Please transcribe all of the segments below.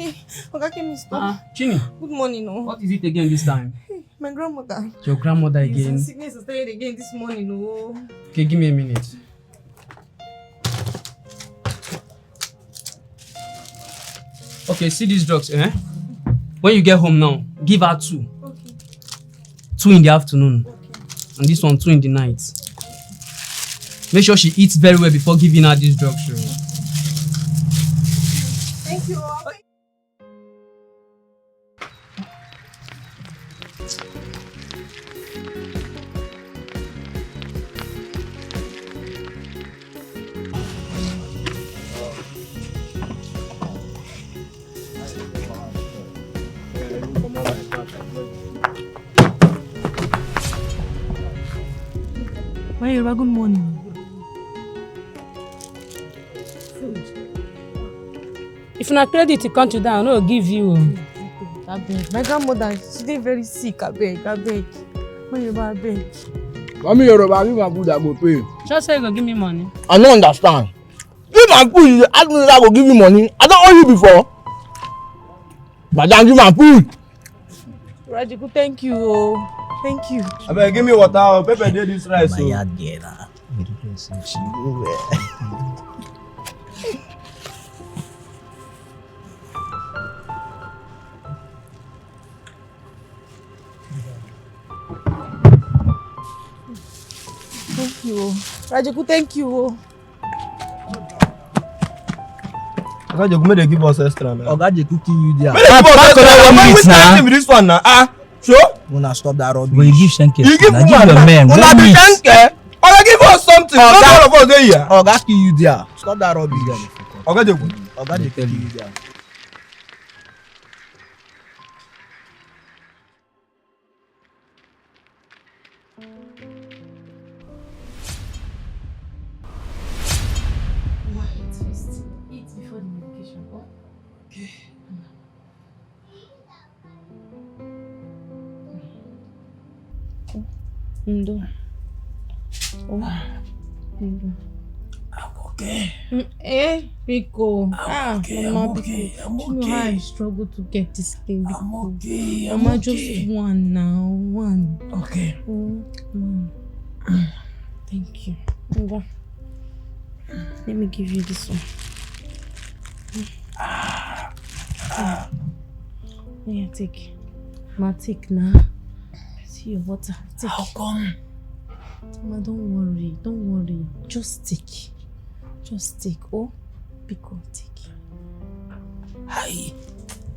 Hey, Oga, stop. Chini. Good morning, no. What is it again this time? Hey, my grandmother. Your grandmother again? Sickness is started again this morning, no. Okay, give me a minute. Okay, see these drugs, When you get home now, give her 2. Okay. 2 in the afternoon. Okay. And this one 2 in the night. Make sure she eats very well before giving her these drugs. Thank you. My Yoruba, good morning. If na credit you come to that, I no give you. My grandmother, she dey very sick, abeg. My Yoruba, abeg. Mommy Yoruba, give my food, I go pay. Just say you go give me money. I don't understand. Give my food, you ask me that I go give you money. I don't owe you before. But then give my food. Rajiku, thank you. Oh. Thank you. Abeg, give me water. Pepper dey this rice. My yard girl. Thank you. Rajiku, thank you. Oga Jeku, make they give us extra now. Oga Jeku kill you there. Make they give us extra. Why this one now? Sure? Una stop that rubbish. But you give Shenke. You give give your men. Una be Shenke. Oga give us something. Not all of us dey here. Oga kill you there. Stop that rubbish. Oga Jeku. Oga Jeku kill you there. Eat before the medication. Okay. Ndo. Ndo. I'm okay. Pico. I'm okay. Mama, I'm okay. Pico. I'm You know how I okay. struggle to get this thing. Pico. I'm okay. Mama, just one now. One. Okay. Oh, one. Thank you. Ngo. Let me give you this one. Yeah, take. Ma, take now. See your water. Take. How come? Mama, don't worry. Just take. Oh, Pico, take. Hi.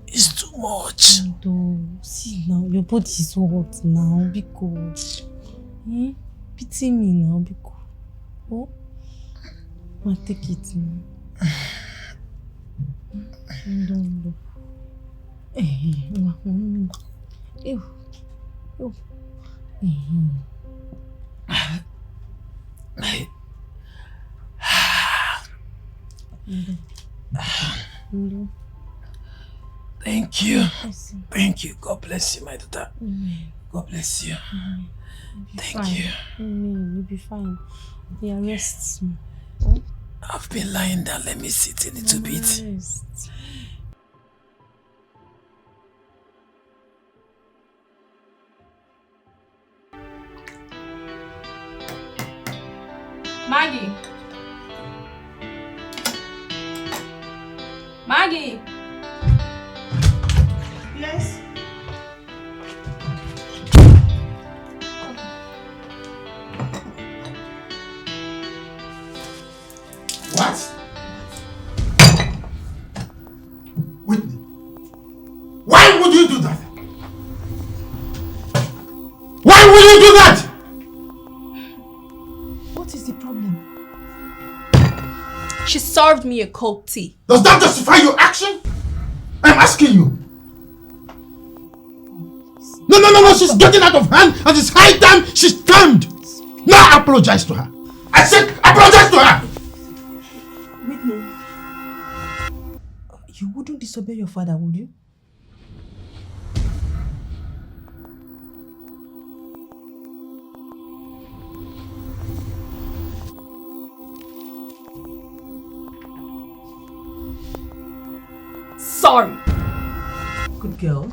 It's too much. See now, your body is hot now, Pico. Pity me now, Pico. Oh, Ma, take it now. Don't. Ew. Thank you. Thank you. God bless you, my daughter. God bless you. Thank you. You'll be fine. Yeah, rest. I've been lying down. Let me sit a little bit. Rest. Maggie. Yes. What? Whitney, why would you do that? Why would you do that? What is the problem? She served me a cold tea. Does that justify your action? I'm asking you. No, she's getting out of hand and it's high time she's turned. Now apologize to her. I said apologize to her. Whitney, you wouldn't disobey your father, would you? Sorry. Good girl.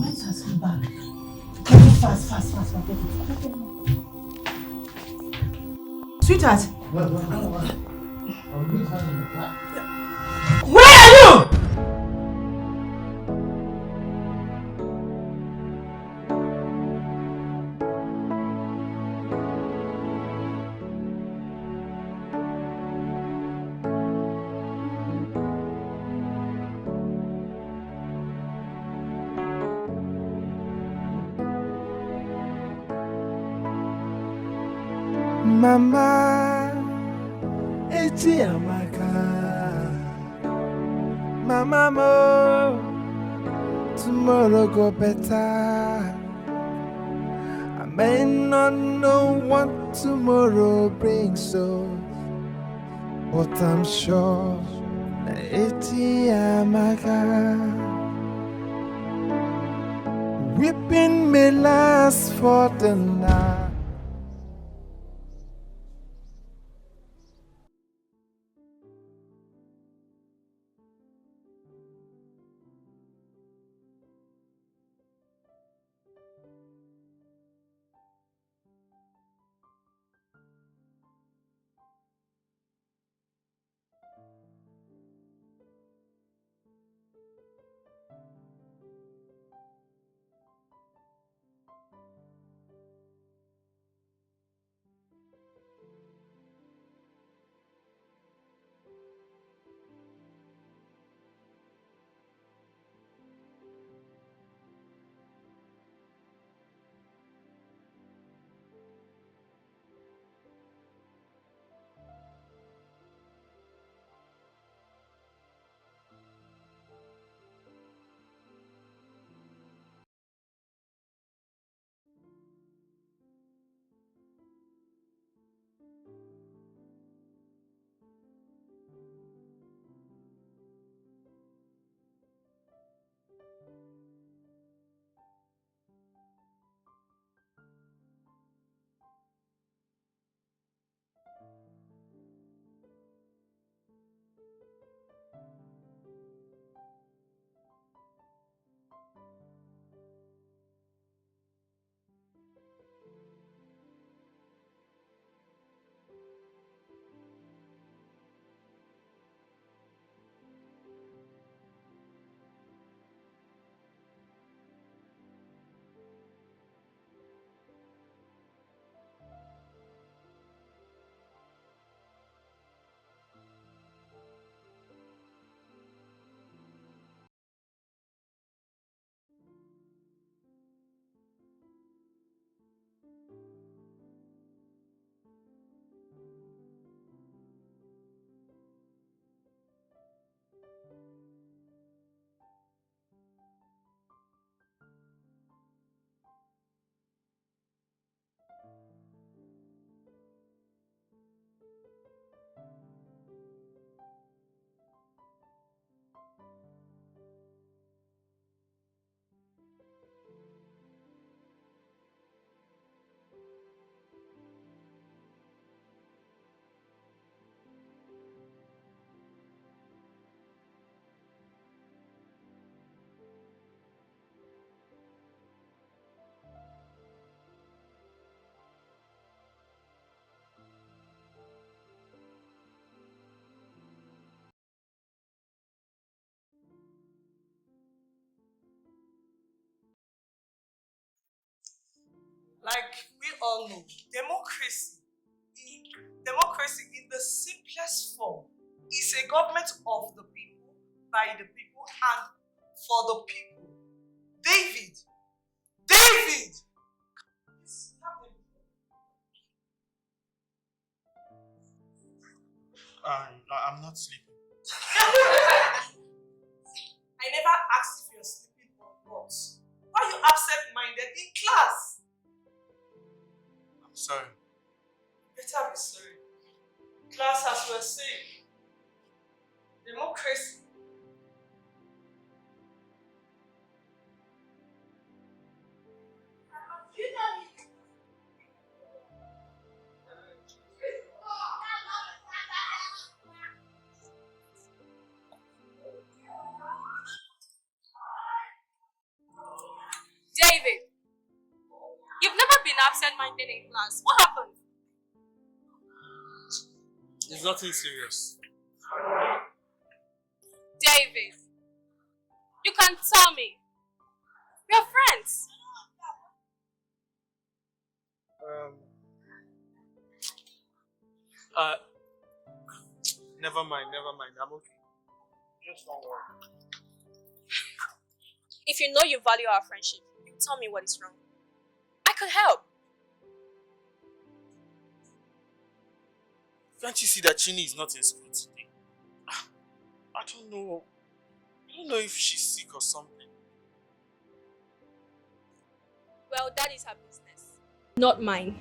Where's her school bag? Fast. Sweetheart. Where are you? Mama, eti amaka. Mama mo, tomorrow go better. I may not know what tomorrow brings, so, but I'm sure that eti amaka. Weeping may last for the night. Like we all know, democracy in the simplest form is a government of the people, by the people, and for the people. David! I'm not sleeping. I never asked if you're sleeping or not. Why are you absent-minded in class? I'm sorry. Better be sorry. Class, as we're saying, democracy. absent-minded in class. What happened? It's nothing serious. David, you can tell me. We're friends. Never mind. I'm okay. Just don't worry. If you know you value our friendship, you tell me what is wrong. I could help. Can't you see that Chini is not in school today? I don't know if she's sick or something. Well, that is her business. Not mine.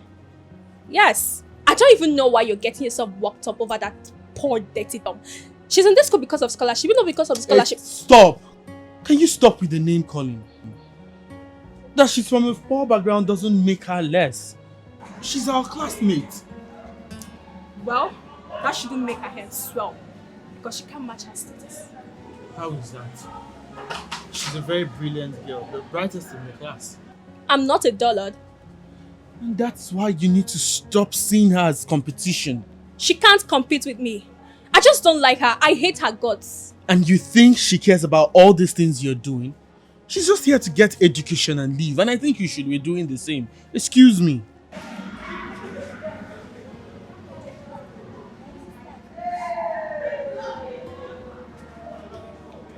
Yes. I don't even know why you're getting yourself worked up over that poor dirty Tom. She's in this school because of scholarship, not because of scholarship. Hey, stop! Can you stop with the name calling? That she's from a poor background doesn't make her less. She's our classmate. Well, that shouldn't make her head swell because she can't match her status. How is that? She's a very brilliant girl, the brightest in the class. I'm not a dullard. And that's why you need to stop seeing her as competition. She can't compete with me. I just don't like her. I hate her guts. And you think she cares about all these things you're doing? She's just here to get education and leave, and I think you should be doing the same. Excuse me.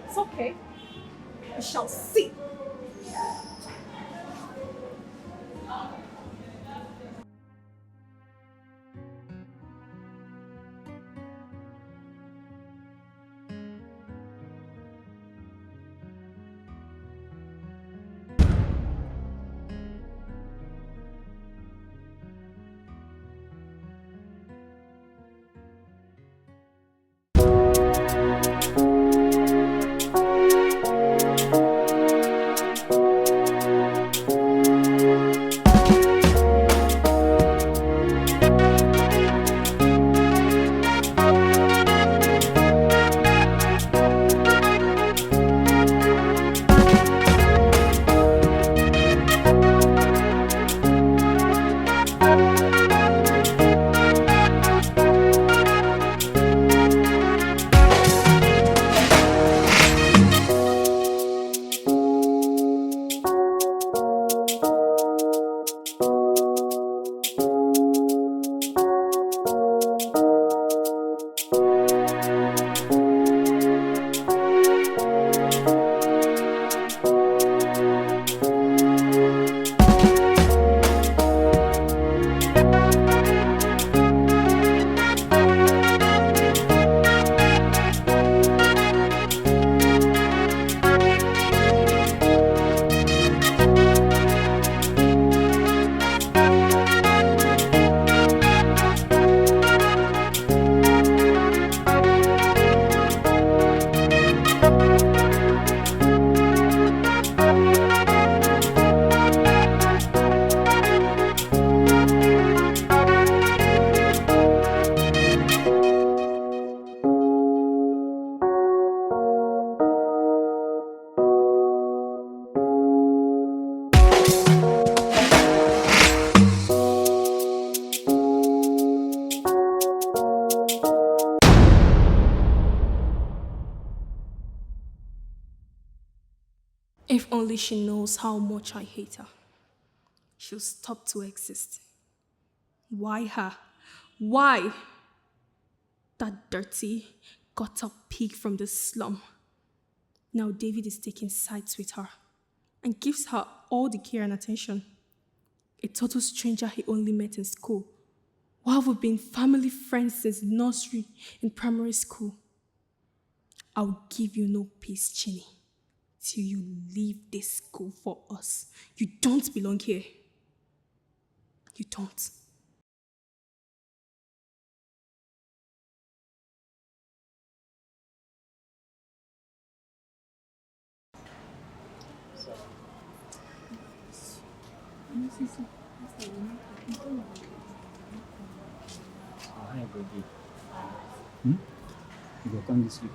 It's okay. We shall see. If only she knows how much I hate her, she'll stop to exist. Why her? Why? That dirty, gutter pig from the slum. Now David is taking sides with her and gives her all the care and attention. A total stranger he only met in school, while we've been family friends since nursery and primary school. I'll give you no peace, Chini, till you leave this school for us. You don't belong here. You don't. You go come this week.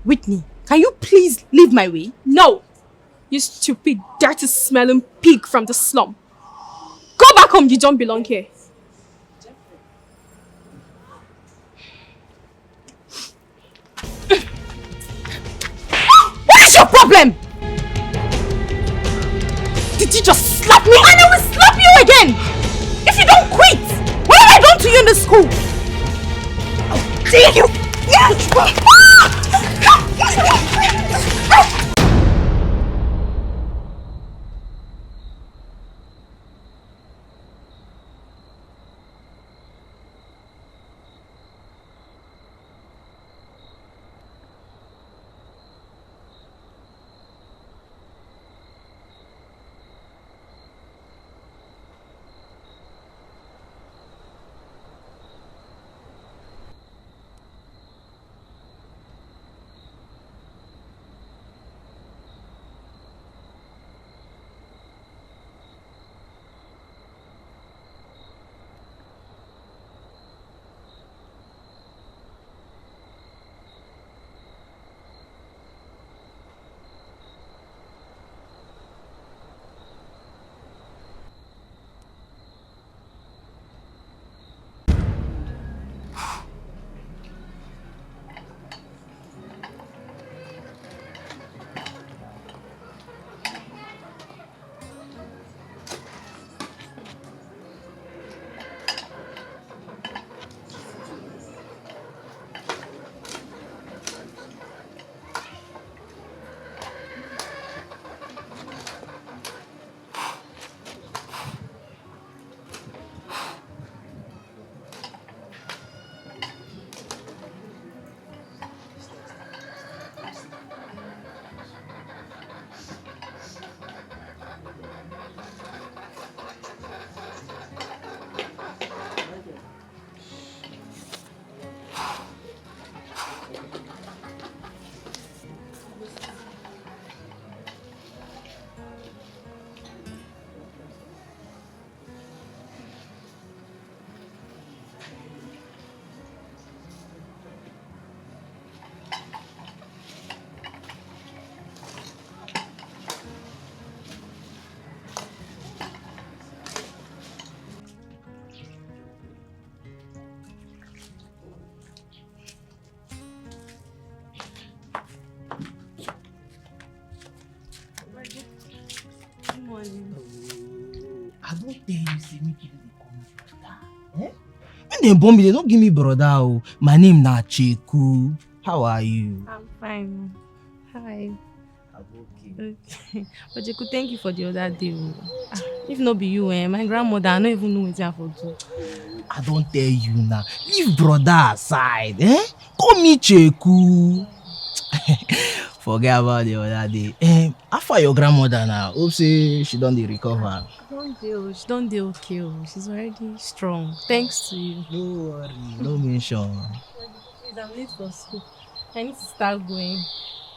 Whitney, can you please leave my way? No! You stupid, dirty smelling pig from the slum. Go back home, you don't belong here. What is your problem? Did you just slap me? And I will slap you again! If you don't quit! What have I done to you in the school? How dare you! I don't tell you, say me people dey call me brother. When they born me, they don't give me brother. Oh. My name na Cheku. How are you? I'm fine. Hi. I'm okay. But Cheku, thank you for the other day. If not be you, my grandmother, I don't even know what I for do. I don't tell you now. Leave brother aside. Call me Cheku. Forget about the other day. How far your grandmother now? Hope say she don't recover. She don't deal okay. She's already strong. Thanks to you. No worry, no mention. Please, I'm late for school. I need to start going.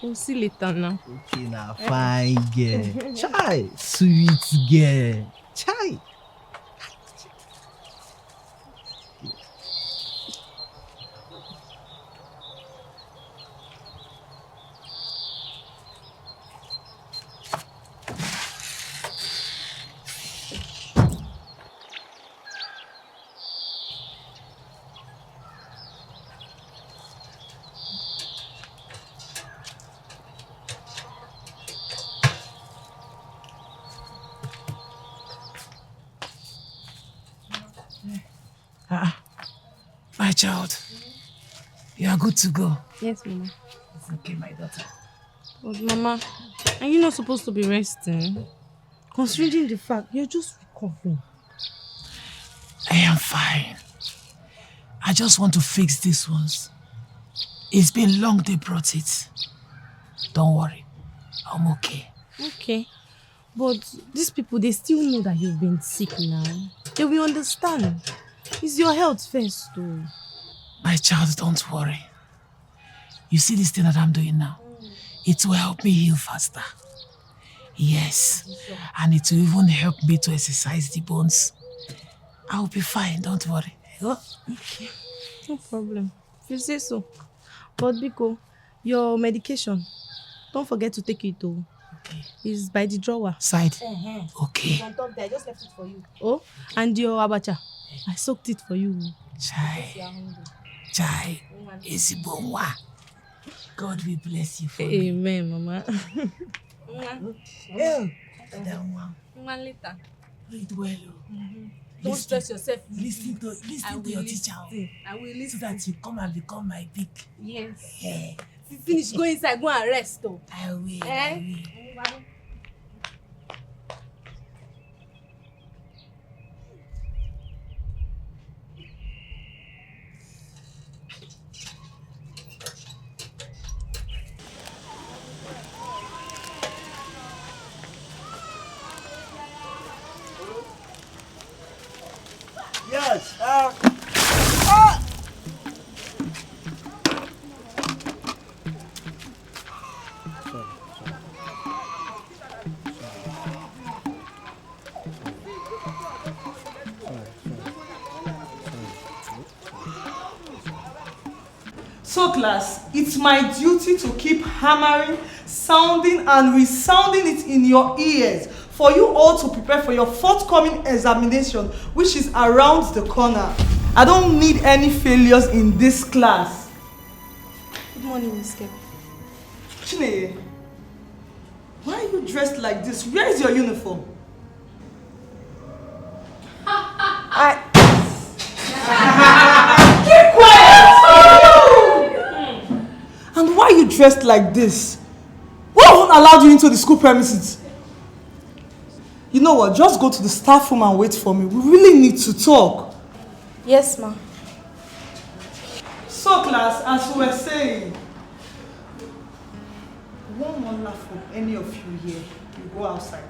We'll see later now. Okay, now fine girl. Chai, sweet girl. Chai. My child, you are good to go. Yes, Mama. It's okay, my daughter. But Mama, are you not supposed to be resting? Considering the fact you're just recovering. I am fine. I just want to fix these ones. It's been long they brought it. Don't worry, I'm okay. Okay. But these people, they still know that you've been sick now. They will understand. It's your health first, though. My child, don't worry. You see this thing that I'm doing now? It will help me heal faster. Yes. And it will even help me to exercise the bones. I'll be fine, don't worry. Okay. No problem. If you say so. But Biko, Your medication. Don't forget to take it though. Okay. It's by the drawer. Side. Okay. It's on top there. I just left it for you. Oh, and your abacha. I soaked it for you. Chai. Isibonwa. God will bless you for me. Amen, Mama. Later. Read well. Don't stress yourself. Listen to your teacher. I will listen. So that you come and become my big. Yes. Yeah. Finish, go inside, go and rest though. I will. Yes. So class, it's my duty to keep hammering, sounding and resounding it in your ears for you all to prepare for your forthcoming examination, which is around the corner. I don't need any failures in this class. Good morning, Miss Kep. Chineye, why are you dressed like this? Where is your uniform? Keep quiet! And why are you dressed like this? Who allowed you into the school premises? You know what? Just go to the staff room and wait for me. We really need to talk. Yes, ma'am. So, class, as we were saying, one more laugh from any of you here. You go outside.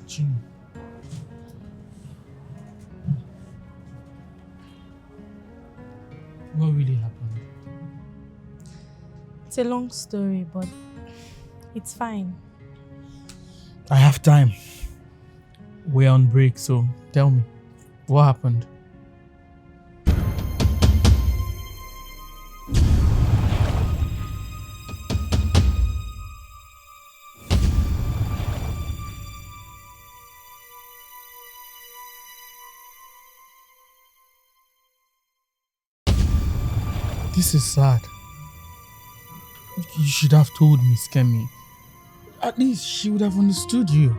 Jimmy. What really happened? It's a long story, but it's fine. I have time. We're on break, so tell me, what happened? This is sad. You should have told me, Skemi. At least she would have understood you.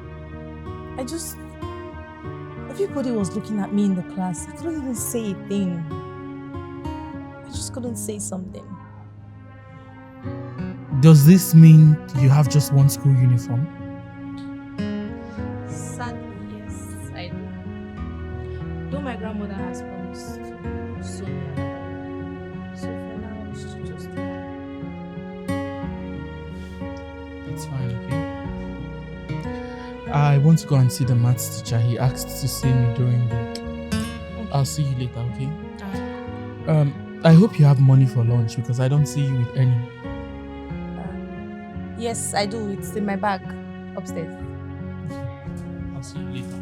Everybody was looking at me in the class. I couldn't even say a thing. I just couldn't say something. Does this mean you have just one school uniform? Sadly, yes, I do. Though my grandmother has promised to sew me another. So for now, it's just one. It's fine, okay? I want to go and see the maths teacher. He asked to see me during break. Okay. I'll see you later, okay? I hope you have money for lunch because I don't see you with any. Yes, I do. It's in my bag upstairs. I'll see you later.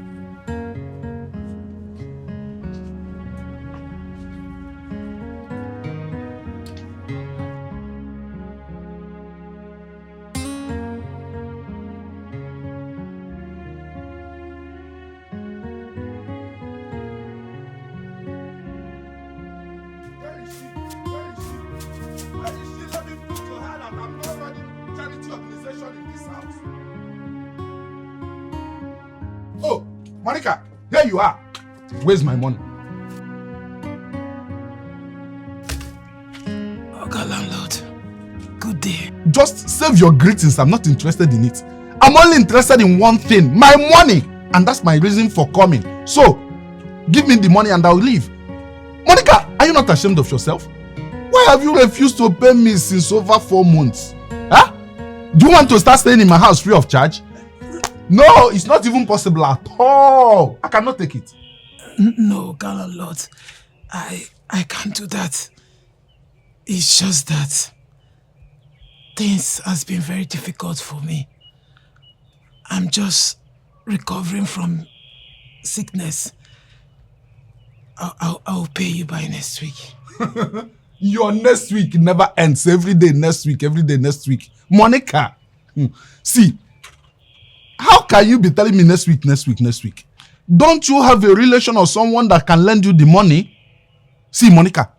Oh, Monica, here you are. Where's my money? Okay, landlord. Good day. Just save your greetings. I'm not interested in it. I'm only interested in one thing, my money. And that's my reason for coming. So, give me the money and I'll leave. Monica, are you not ashamed of yourself? Why have you refused to pay me since over 4 months? Huh? Do you want to start staying in my house free of charge? No, it's not even possible at all. I cannot take it. No, Gala Lord. I can't do that. It's just that things has been very difficult for me. I'm just recovering from sickness. I'll pay you by next week. Your next week never ends. Every day next week, every day next week. Monica, see, how can you be telling me next week, next week, next week? Don't you have a relation or someone that can lend you the money? See, Monica,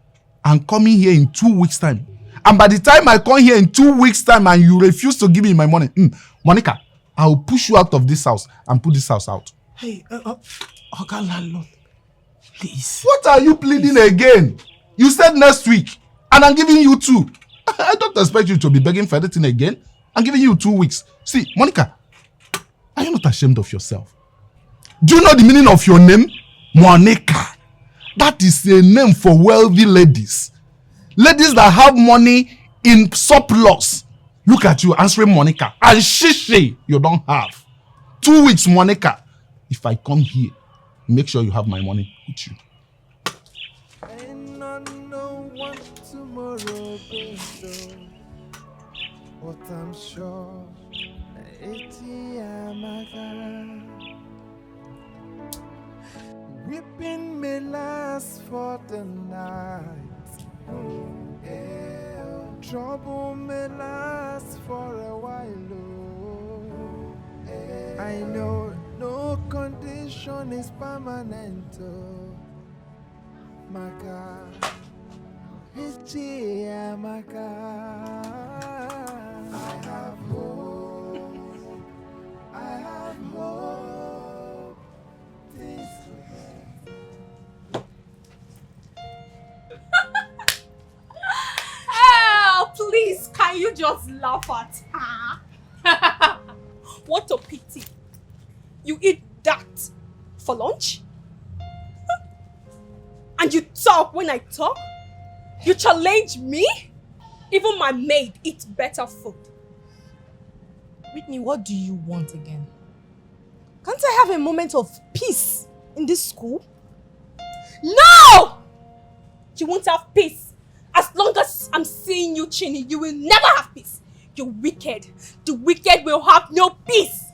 I'm coming here in 2 weeks' time. And by the time I come here in 2 weeks' time and you refuse to give me my money, Monica, I'll push you out of this house and put this house out. Hey, Oga Landlord, please. What are you pleading again? You said next week, and I'm giving you 2. I don't expect you to be begging for anything again. I'm giving you 2 weeks. See, Monica, are you not ashamed of yourself? Do you know the meaning of your name? Monica. That is a name for wealthy ladies. Ladies that have money in surplus. Look at you answering Monica. And shishi you don't have. 2 weeks, Monica. If I come here, make sure you have my money with you. Ain't no one tomorrow, but I'm sure it's weeping may last for the night. Trouble may last for a while. I know no condition is permanent. My God, it's my God. I have hope. I have hope. This Oh, please, can you just laugh at her? What a pity. You eat that for lunch? And you talk when I talk? You challenge me? Even my maid eats better food. Whitney, what do you want again? Can't I have a moment of peace in this school? No! You won't have peace. As long as I'm seeing you, Chini, you will never have peace. You're wicked. The wicked will have no peace.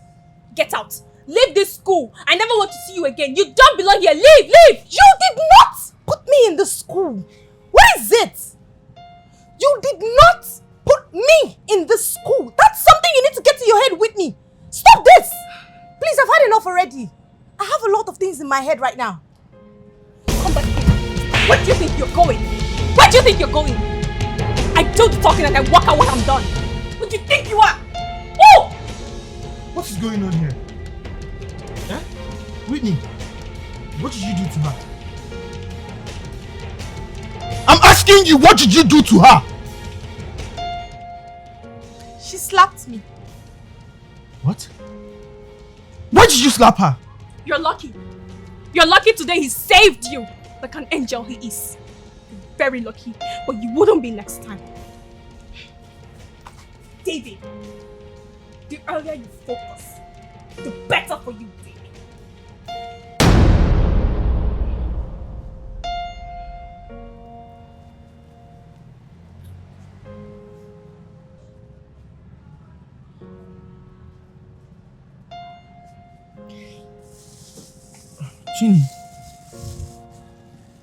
Get out. Leave this school. I never want to see you again. You don't belong here. Leave, leave. You did not put me in the school. What is it? You did not put me in the school. That's something you need to get to your head, Whitney. Stop this. Please, I've had enough already. I have a lot of things in my head right now. Come back here. Where do you think you're going? Where do you think you're going? I do the talking and I walk out when I'm done. What do you think you are? Oh! What is going on here? Eh? Whitney, what did you do to her? I'm asking you, what did you do to her? She slapped me. What? Why did you slap her? You're lucky. You're lucky today he saved you. Like an angel he is. You're very lucky, but you wouldn't be next time. David, the earlier you focus, the better for you, David. Chini,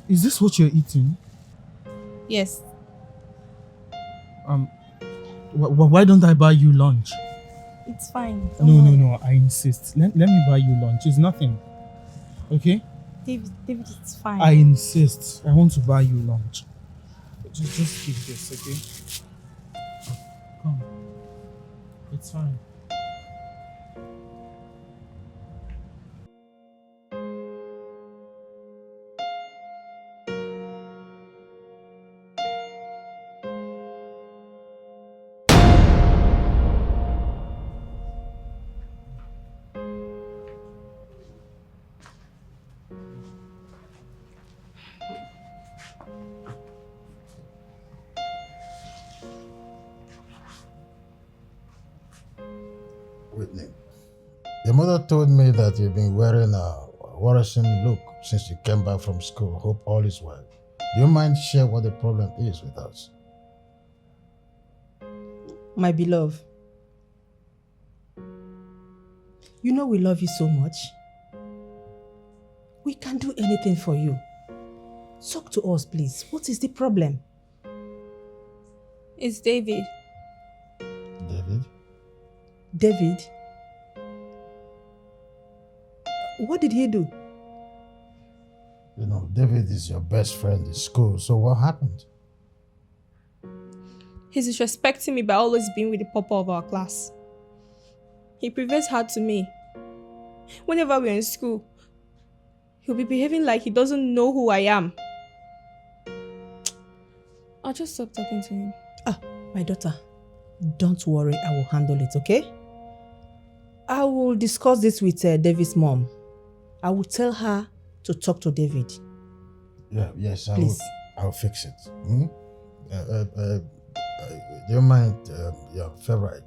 is this what you're eating? Yes. Why don't I buy you lunch? It's fine. No, I insist. Let me buy you lunch. It's nothing. Okay? David, it's fine. I insist. I want to buy you lunch. Just keep this, okay? Come. It's fine. Whitney, your mother told me that you've been wearing a worrisome look since you came back from school. Hope all is well. Do you mind share what the problem is with us? My beloved, you know we love you so much. We can do anything for you. Talk to us, please. What is the problem? It's David. David? David? What did he do? You know, David is your best friend in school, so what happened? He's disrespecting me by always being with the papa of our class. He prefers her to me. Whenever we're in school, he'll be behaving like he doesn't know who I am. I'll just stop talking to him. My daughter, don't worry, I will handle it, okay? I will discuss this with David's mom. I will tell her to talk to David. Yeah, yes, Please. I'll fix it. Do you mind your favorite?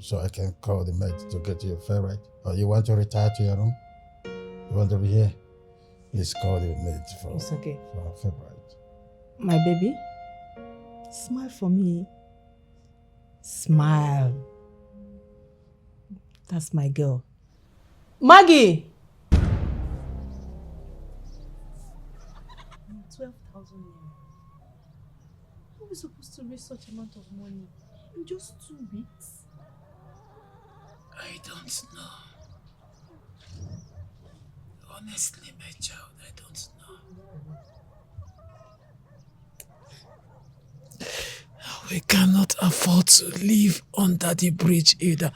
So I can call the maid to get your favorite? Or you want to retire to your room? You want to be here? Please call the maid for our favorite. My baby, smile for me. Smile. That's my girl. Maggie! 12,000 naira. How are we supposed to raise such amount of money in just 2 weeks? I don't know. Honestly, my child, I don't know. We cannot afford to live under the bridge either.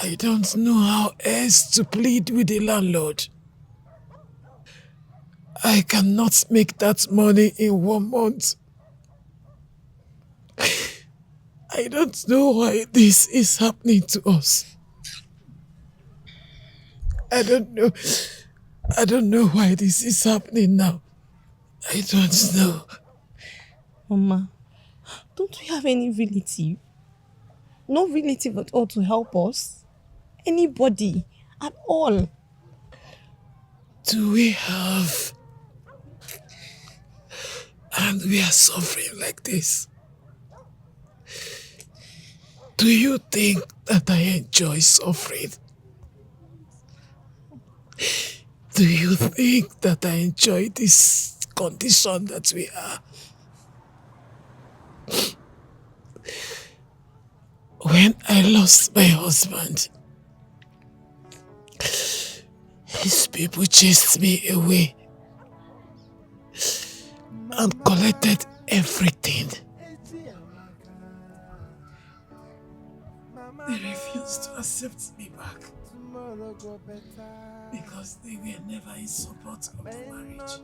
I don't know how else to plead with the landlord. I cannot make that money in 1 month. I don't know why this is happening to us. I don't know why this is happening now. I don't know. Mama, don't we have any relative? No relative at all to help us? Anybody at all? Do we have? And we are suffering like this. Do you think that I enjoy suffering? Do you think that I enjoy this condition that we are? When I lost my husband, his people chased me away and collected everything. They refused to accept me back because they were never in support of the marriage.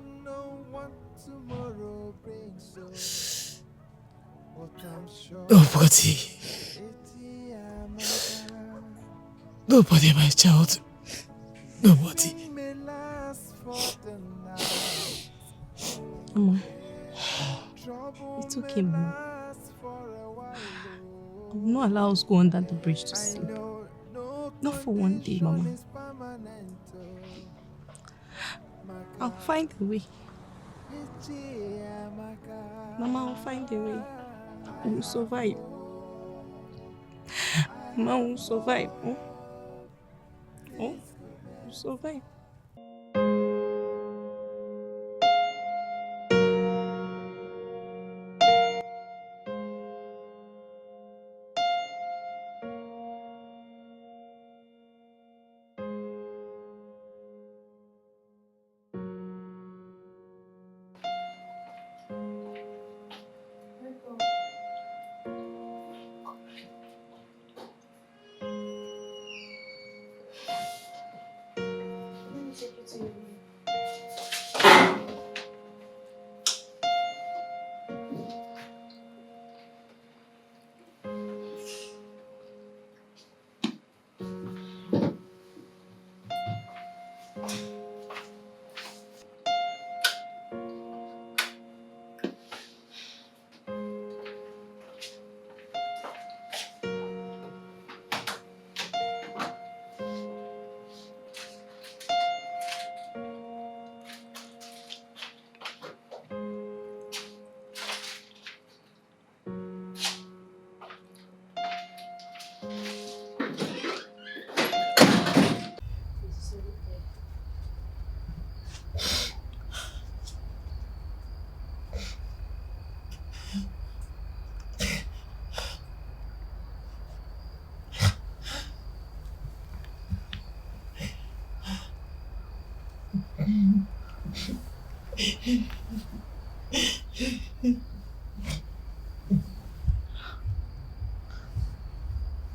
Nobody, my child. Nobody. Mama, it's okay, Mama. I will not allow us go under the bridge to sleep. Not for 1 day, Mama. I'll find a way. Mama, I'll find a way. We'll survive. Mama, we'll survive. Oh? Oh? We'll survive.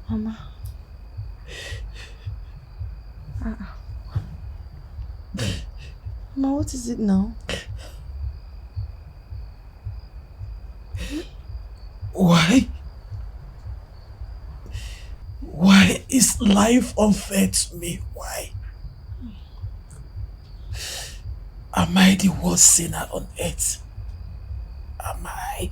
Mama. Mama, what is it now? Why? Why is life unfair to me? Why? Am I the worst sinner on earth? Am I?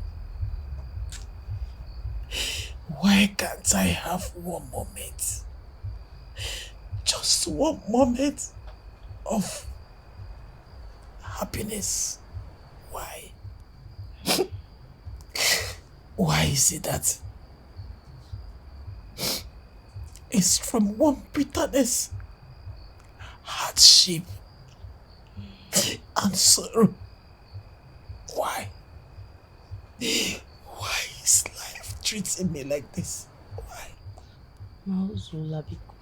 Why can't I have one moment? Just one moment of happiness. Why? Why is it that it's from one bitterness, hardship, and sorrow? Why? Why is life treating me like this? Why? Mauzulabiko,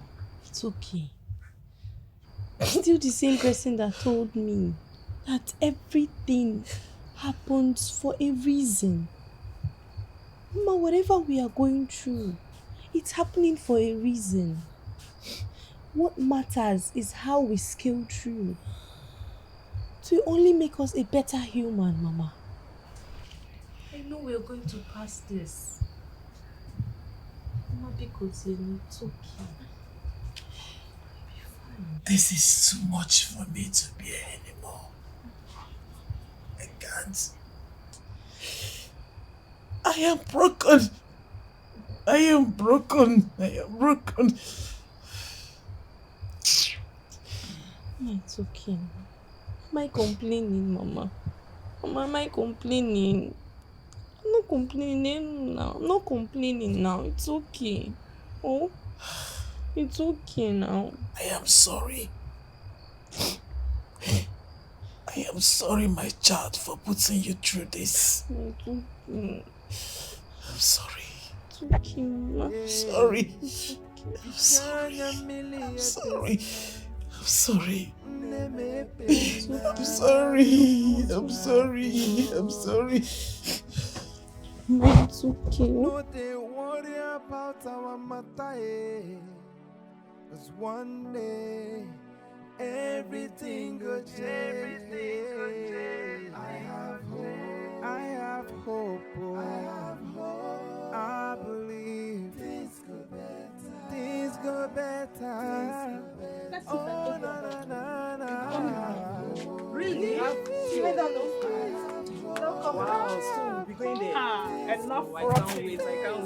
it's okay. I'm still the same person that told me that everything happens for a reason. Mama, whatever we are going through, it's happening for a reason. What matters is how we scale through to only make us a better human, Mama. I know we're going to pass this. Mama, because it's okay. This is too much for me to bear anymore. I can't. I am broken. I am broken. I am broken. Mama, it's okay. Am I complaining, Mama? Mama, am I complaining? I'm not complaining now. I'm not complaining now. It's okay. Oh, it's okay now. I am sorry. I am sorry, my child, for putting you through this. It's okay. I'm sorry. It's okay, Mama. I'm sorry. I'm sorry. I'm sorry. I'm sorry. I'm sorry. I'm sorry. I'm sorry. Mama, it's okay. No, they worry about our matter. Cause one day everything go change. I have hope. I have hope. I have hope. I believe things go better. Things go better. Oh, na na na. Really? You went down those stairs? Don't come out. So we'll be going there. Enough rocking.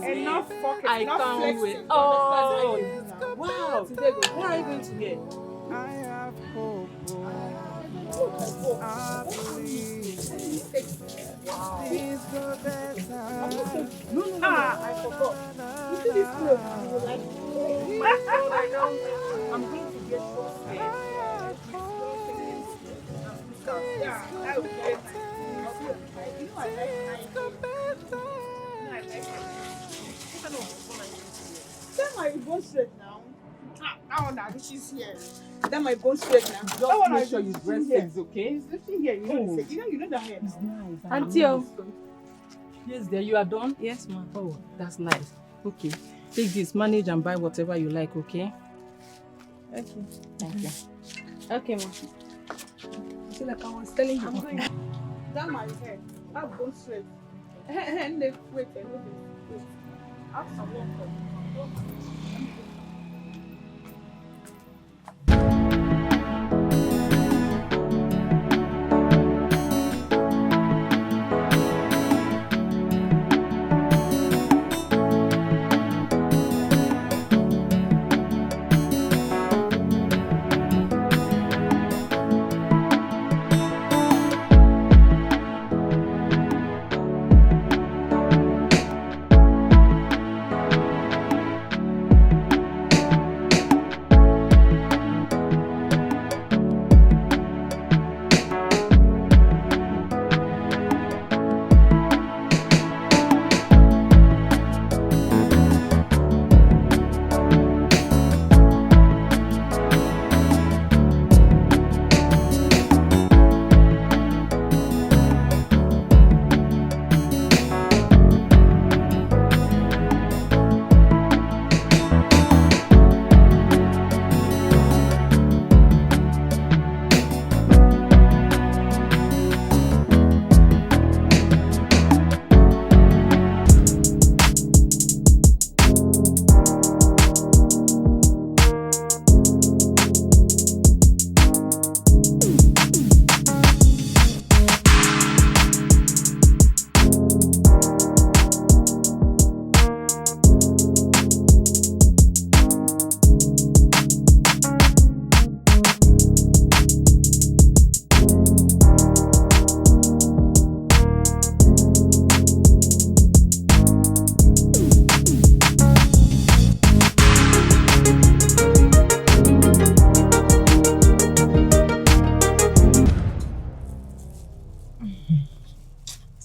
Enough fucking. I can't wait. Oh, wow. Today, where are you going to get? I have hope. I believe things go better. No. I forgot. You see this clothes? You will like I know. I'm going to get so scared. Yeah, I will get my. You know I like that my bone straight now. That one now, she's here. That my bone straight now. Just make sure you dress things, okay? It's lifting here. You know the hair. It's nice. Auntie, yes, there you are done? Yes, ma'am. Oh, that's nice. Okay. Take this, manage and buy whatever you like, okay? Okay. Thank you. Okay, ma'am. So like I was telling you, I'm going down my hair. I've gone straight. And they wait. I have some work for you.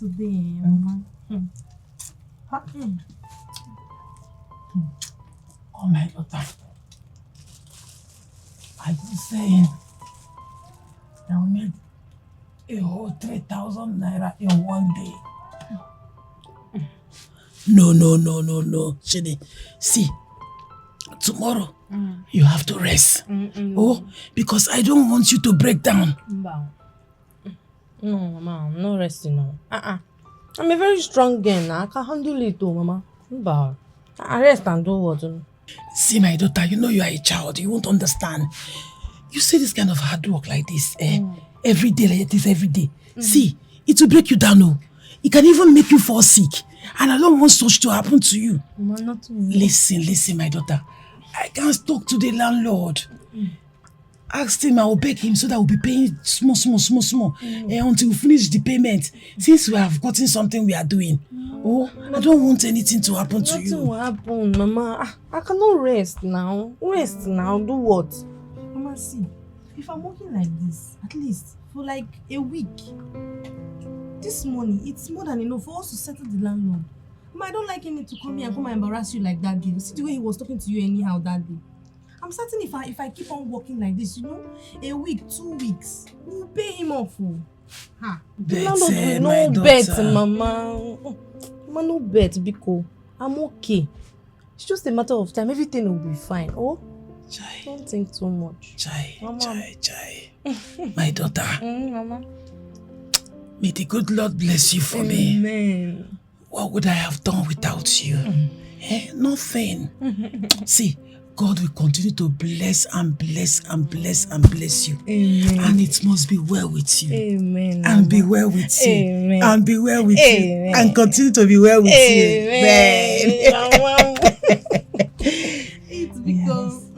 today, Mama. Oh my daughter. I was saying I will make a whole 3,000 naira in one day. No, Chidi. See, tomorrow you have to rest. Oh, because I don't want you to break down. No, Mama, I'm not resting now. I'm a very strong girl now. I can handle it, Mama. I rest and do what? See, my daughter, you know you are a child. You won't understand. You see this kind of hard work like this, every day like this, every day. See, it will break you down. Oh. It can even make you fall sick. And I don't want such to happen to you. Mama, not to me. Listen, my daughter. I can't talk to the landlord. Ask him, I will beg him so that we'll be paying small, until we finish the payment. Since we have gotten something we are doing. Oh, I don't want anything to happen to you. Nothing will happen, Mama. I cannot rest now. Rest now, do what? Mama, see, if I'm working like this, at least for like a week, this money, it's more than enough for us to settle the landlord. Mama, I don't like him to come here and come and embarrass you like that day. See the way he was talking to you anyhow that day. I'm certain if I keep on working like this, a week, 2 weeks, we'll pay him off. The landlord will no bet, Mama. Mama, no bet, Biko. I'm okay. It's just a matter of time. Everything will be fine. Oh? Chai. Don't think too much. Chai. My daughter. Mama. May the good Lord bless you for me. Amen. What would I have done without you? Nothing. See, God will continue to bless and bless and bless and bless you. Amen. And it must be well with you. Amen. And be well with you. Amen. And be well with Amen. you. And continue to be well with Amen. you. It's because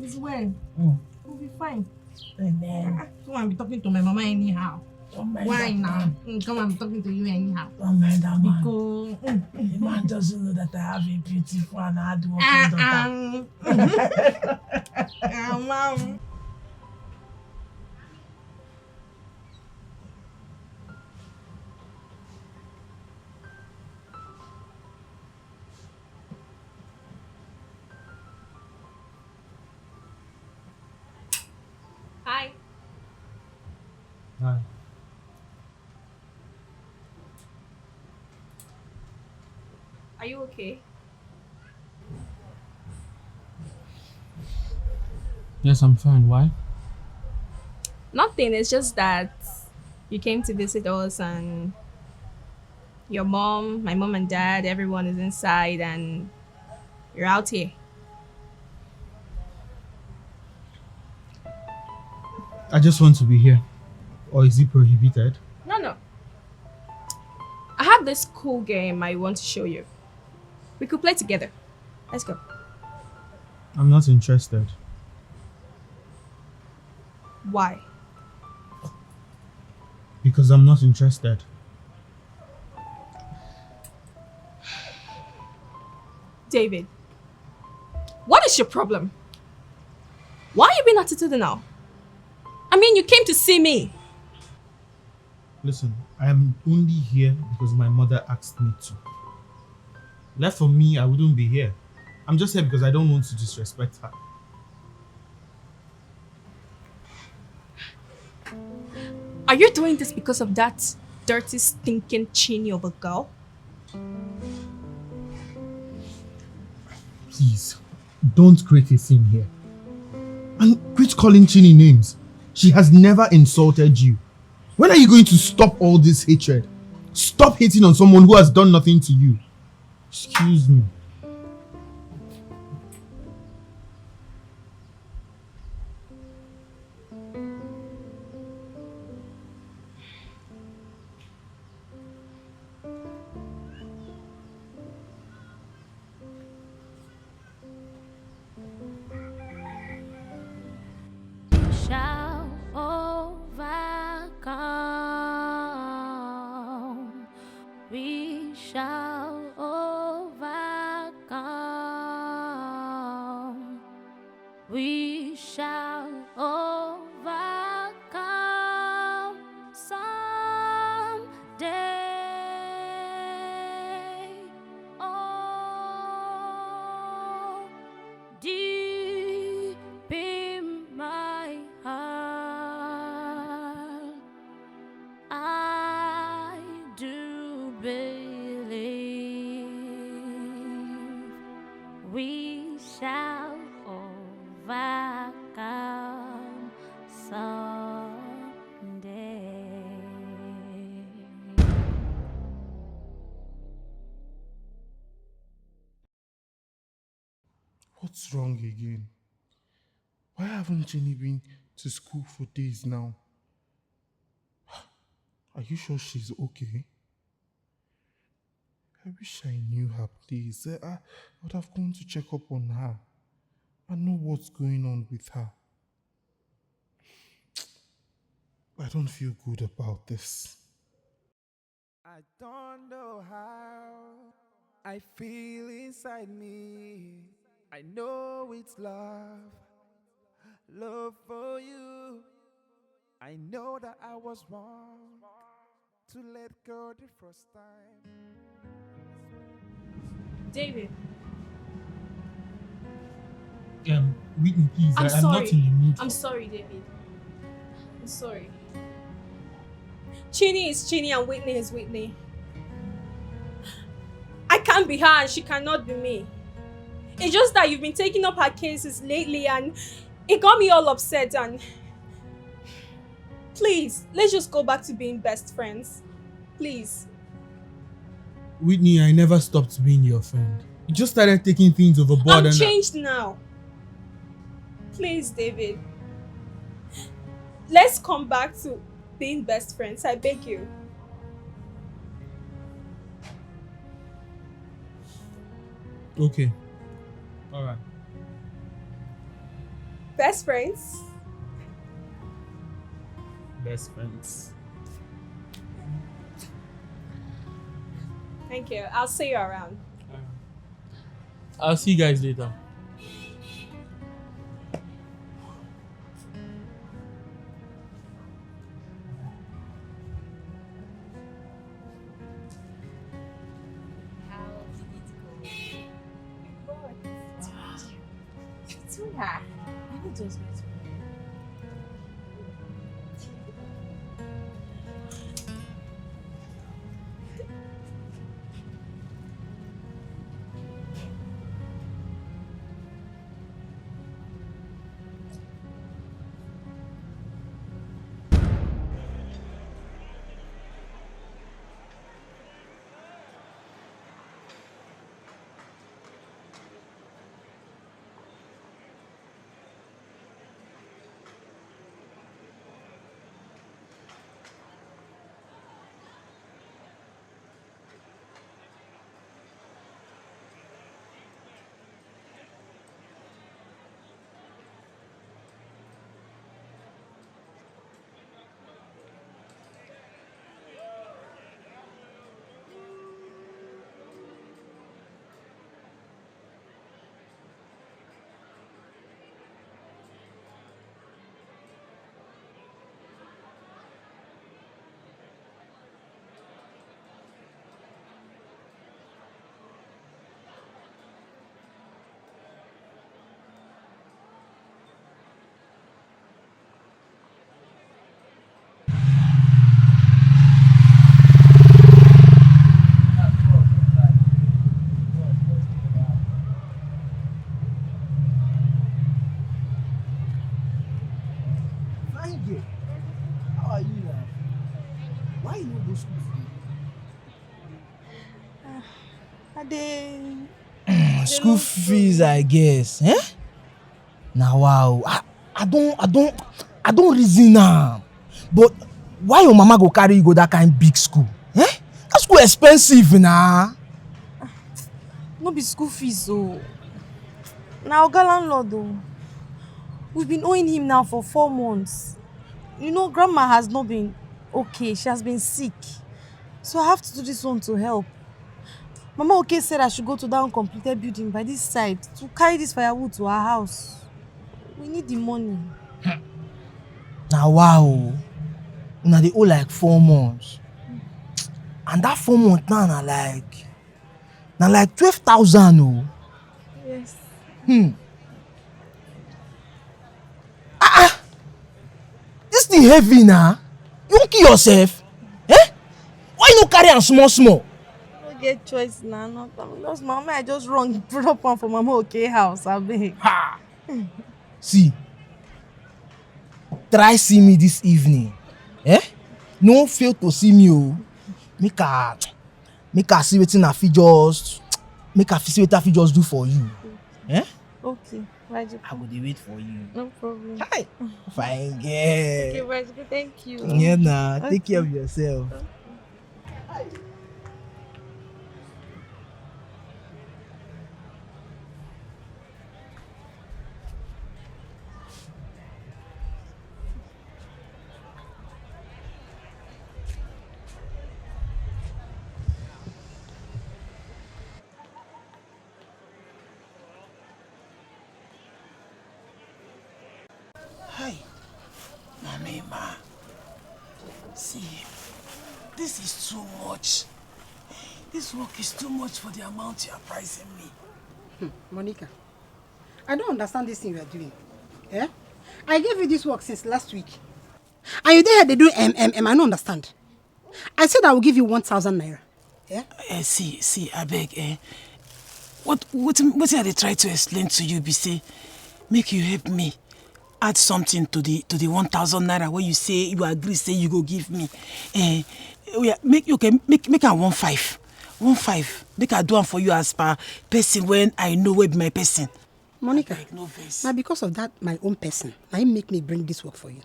it's well. We'll be fine. Amen. Come and be talking to my mama anyhow. Why now? Come and be talking to you anyhow. Don't mind that man. Because the man doesn't know that I have a beautiful and hard-working daughter. Mom. Hi. Hi. Are you okay? Yes, I'm fine. Why? Nothing. It's just that you came to visit us and your mom, my mom and dad, everyone is inside and you're out here. I just want to be here. Or is it prohibited? No. I have this cool game I want to show you. We could play together. Let's go. I'm not interested. Why? Because I'm not interested. David, what is your problem? Why are you being attitudinal? I mean, you came to see me. Listen, I am only here because my mother asked me to. Left for me, I wouldn't be here. I'm just here because I don't want to disrespect her. Are you doing this because of that dirty, stinking chini of a girl? Please, don't create a scene here. And quit calling Chini names. She has never insulted you. When are you going to stop all this hatred? Stop hating on someone who has done nothing to you. Excuse me. Shall overcome. We shall overcome. What's wrong again? Why haven't Jenny been to school for days now? Are you sure she's okay? I wish I knew her, please. I would have gone to check up on her and know what's going on with her. I don't feel good about this. I don't know how I feel inside me. I know it's love, love for you. I know that I was wrong to let go the first time. David. Whitney, please. I'm I'm sorry. not in the mood. I'm sorry, David. I'm sorry. Chini is Chini and Whitney is Whitney. I can't be her and she cannot be me. It's just that you've been taking up her cases lately and it got me all upset and... Please, let's just go back to being best friends. Please. Whitney, I never stopped being your friend. You just started taking things overboard. I'm changed now. Please, David. Let's come back to being best friends. I beg you. Okay. Alright. Best friends? Best friends. Thank you. I'll see you around. I'll see you guys later. How are you now? Why you no go school today? School fees, I guess. Eh? Now wow. I don't reason now. But why your mama go carry you go that kind big school? Eh? That school expensive now. No be school fees so. Now Oga landlord though. We've been owing him now for 4 months. You know, grandma has not been okay. She has been sick. So I have to do this one to help. Mama okay said I should go to that uncompleted building by this side to carry this firewood to our house. We need the money. Now wow. Now they owe like 4 months. And that 4 months now na like 12,000 oh. Yes. This thing heavy now. You won't kill yourself. Eh? Why you no carry am small? I don't get choice now. Not because mama I just run drop one for Mama okay house. I beg. See. Try see me this evening. Eh? No fail to see me oh. Make her see wetin I fit just do for you. Eh? Okay, Majiku. I will wait for you. No problem. Hi. Fine girl. Okay, Majiku, thank you. Yeah, nah. Okay. Take care of yourself. Hi, Mommy, Ma. See, this is too much. This work is too much for the amount you are pricing me. Monica, I don't understand this thing you are doing. Eh? I gave you this work since last week. And you there they do I don't understand. I said I will give you 1,000 naira. Yeah? See, I beg, what are they trying to explain to you, be say, make you help me add something to the 1,000 naira where you say you agree, say you go give me. Make am 1,500. 1,500. Make I do am for you as per person when I know where be my person. Monica, now because of that, my own person, now it make me bring this work for you.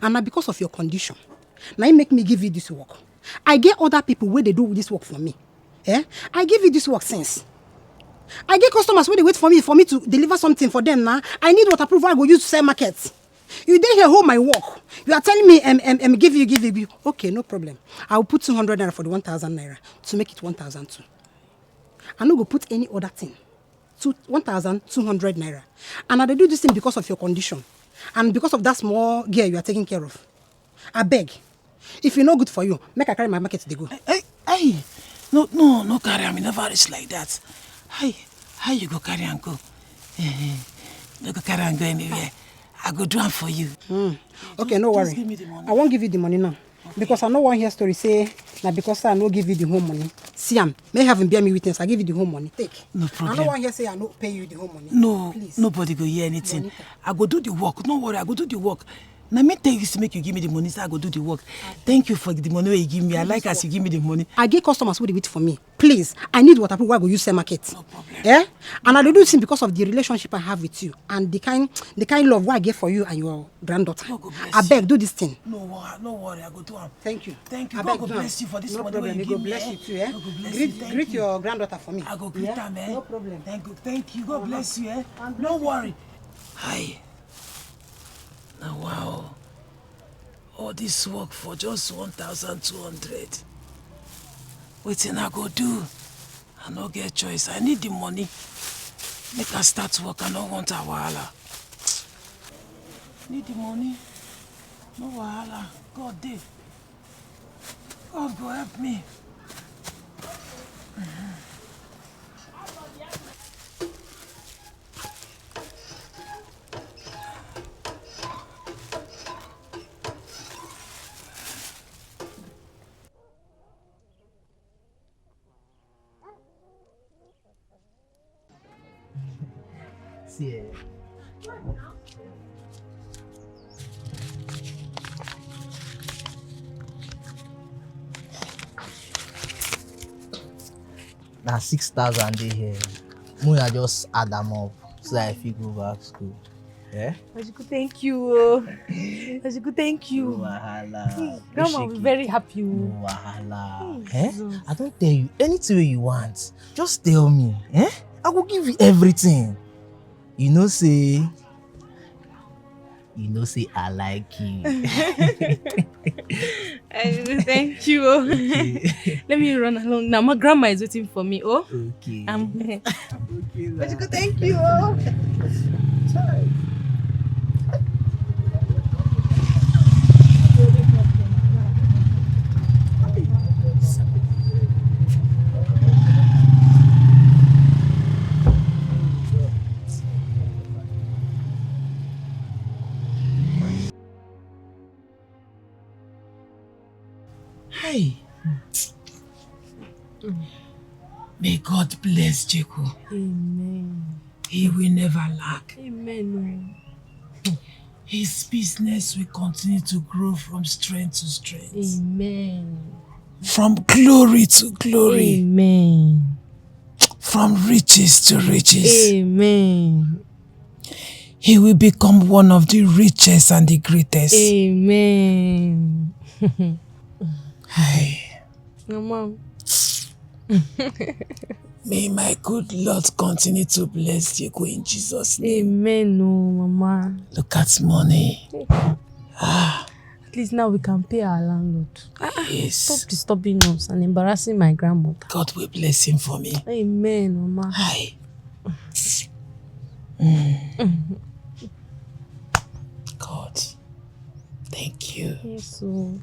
And now because of your condition, now it make me give you this work. I get other people where they do this work for me. Eh? I give you this work since. I get customers where they wait for me to deliver something for them now. I need what approval I go use to sell markets. You didn't hear hold my work. You are telling me give you. Okay, no problem. I will put 200 naira for the 1,000 naira to make it 1,002. I'm not going to put any other thing. 1,200 naira. And I do this thing because of your condition. And because of that small girl you are taking care of. I beg. If it's not good for you, make I carry my market to go. Hey, no carry am. Never reach like that. How you go carry and go? No go carry and go anywhere. I go do am for you. Okay, no worry. Give me the money. I won't give you the money now. Because I no want hear story say na because I no give you the whole money. See am, may have him bear me witness. I give you the whole money. Take. No problem. I no want hear say I no pay you the whole money. No, please. Nobody go hear anything. Monica. I go do the work. No worry, I go do the work. Now me tell you to make you give me the money, so I go do the work. Thank you for the money you give me. I like as you give me the money. I get customers who they wait for me. Please, I need what approval I go use sell market. No problem. Yeah? And I do this thing because of the relationship I have with you and the kind love what I get for you and your granddaughter. I beg, do this thing. No worry, I go do am. Thank you. Thank you. I God beg, go do bless am. you for this No money problem. you God give me. bless you too, eh? God go bless you. Greet your granddaughter for me. I go greet her, man. No problem. Thank you. God bless you, eh? No worry. Hi. Now wow. All this work for just 1,200. Wetin I go do? I no get choice. I need the money. Make I start work. I no want a wahala. Need the money. No wahala. God dey. God go help me. See, now 6,000 dey here. May I just add them up so that I fit go back school. Yeah? Majiku, thank you. Majiku, thank you. No wahala. Grandma will be very happy. No wahala. Eh? I don't tell you anything wey you want. Just tell me. Eh? I will give you everything. You know say I like you. Majiku, thank you. Okay. Let me run along now. My grandma is waiting for me. Oh, okay. I'm here. Okay, Majiku, thank you. Hey. May God bless Jacob. Amen. He will never lack. Amen. His business will continue to grow from strength to strength. Amen. From glory to glory. Amen. From riches to riches. Amen. he will become one of the richest and the greatest. Amen. Hey. Mama. May my good Lord continue to bless you in Jesus' name. Amen, Mama. Look at money. At least now we can pay our landlord. Yes. Stop disturbing us and embarrassing my grandmother. God will bless him for me. Amen, Mama. Hi. God, thank you. Yes, so.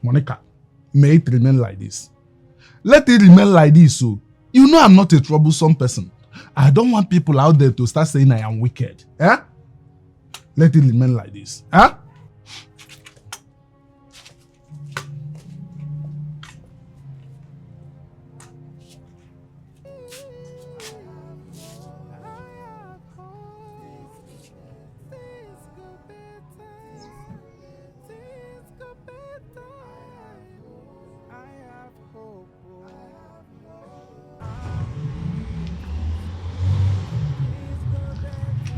Monica, may it remain like this. Let it remain like this, so you know I'm not a troublesome person. I don't want people out there to start saying I am wicked. Eh? Let it remain like this. Huh?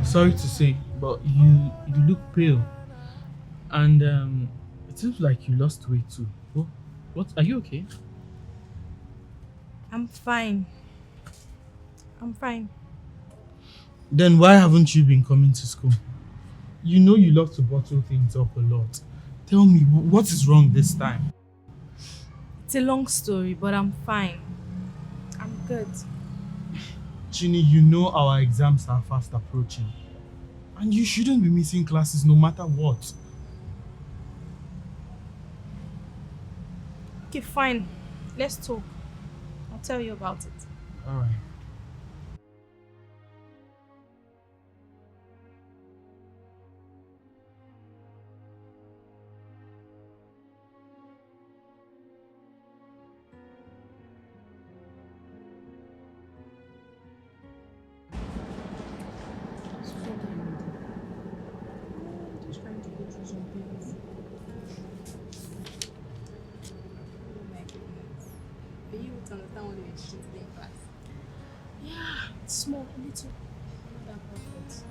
Sorry to say, but you look pale, and it seems like you lost weight too. What? Are you okay? I'm fine. I'm fine. Then why haven't you been coming to school? You know you love to bottle things up a lot. Tell me, what is wrong this time? It's a long story, but I'm fine. I'm good. Ginny, you know our exams are fast approaching. And you shouldn't be missing classes no matter what. Okay, fine. Let's talk. I'll tell you about it. Alright. Small, little. Not that perfect.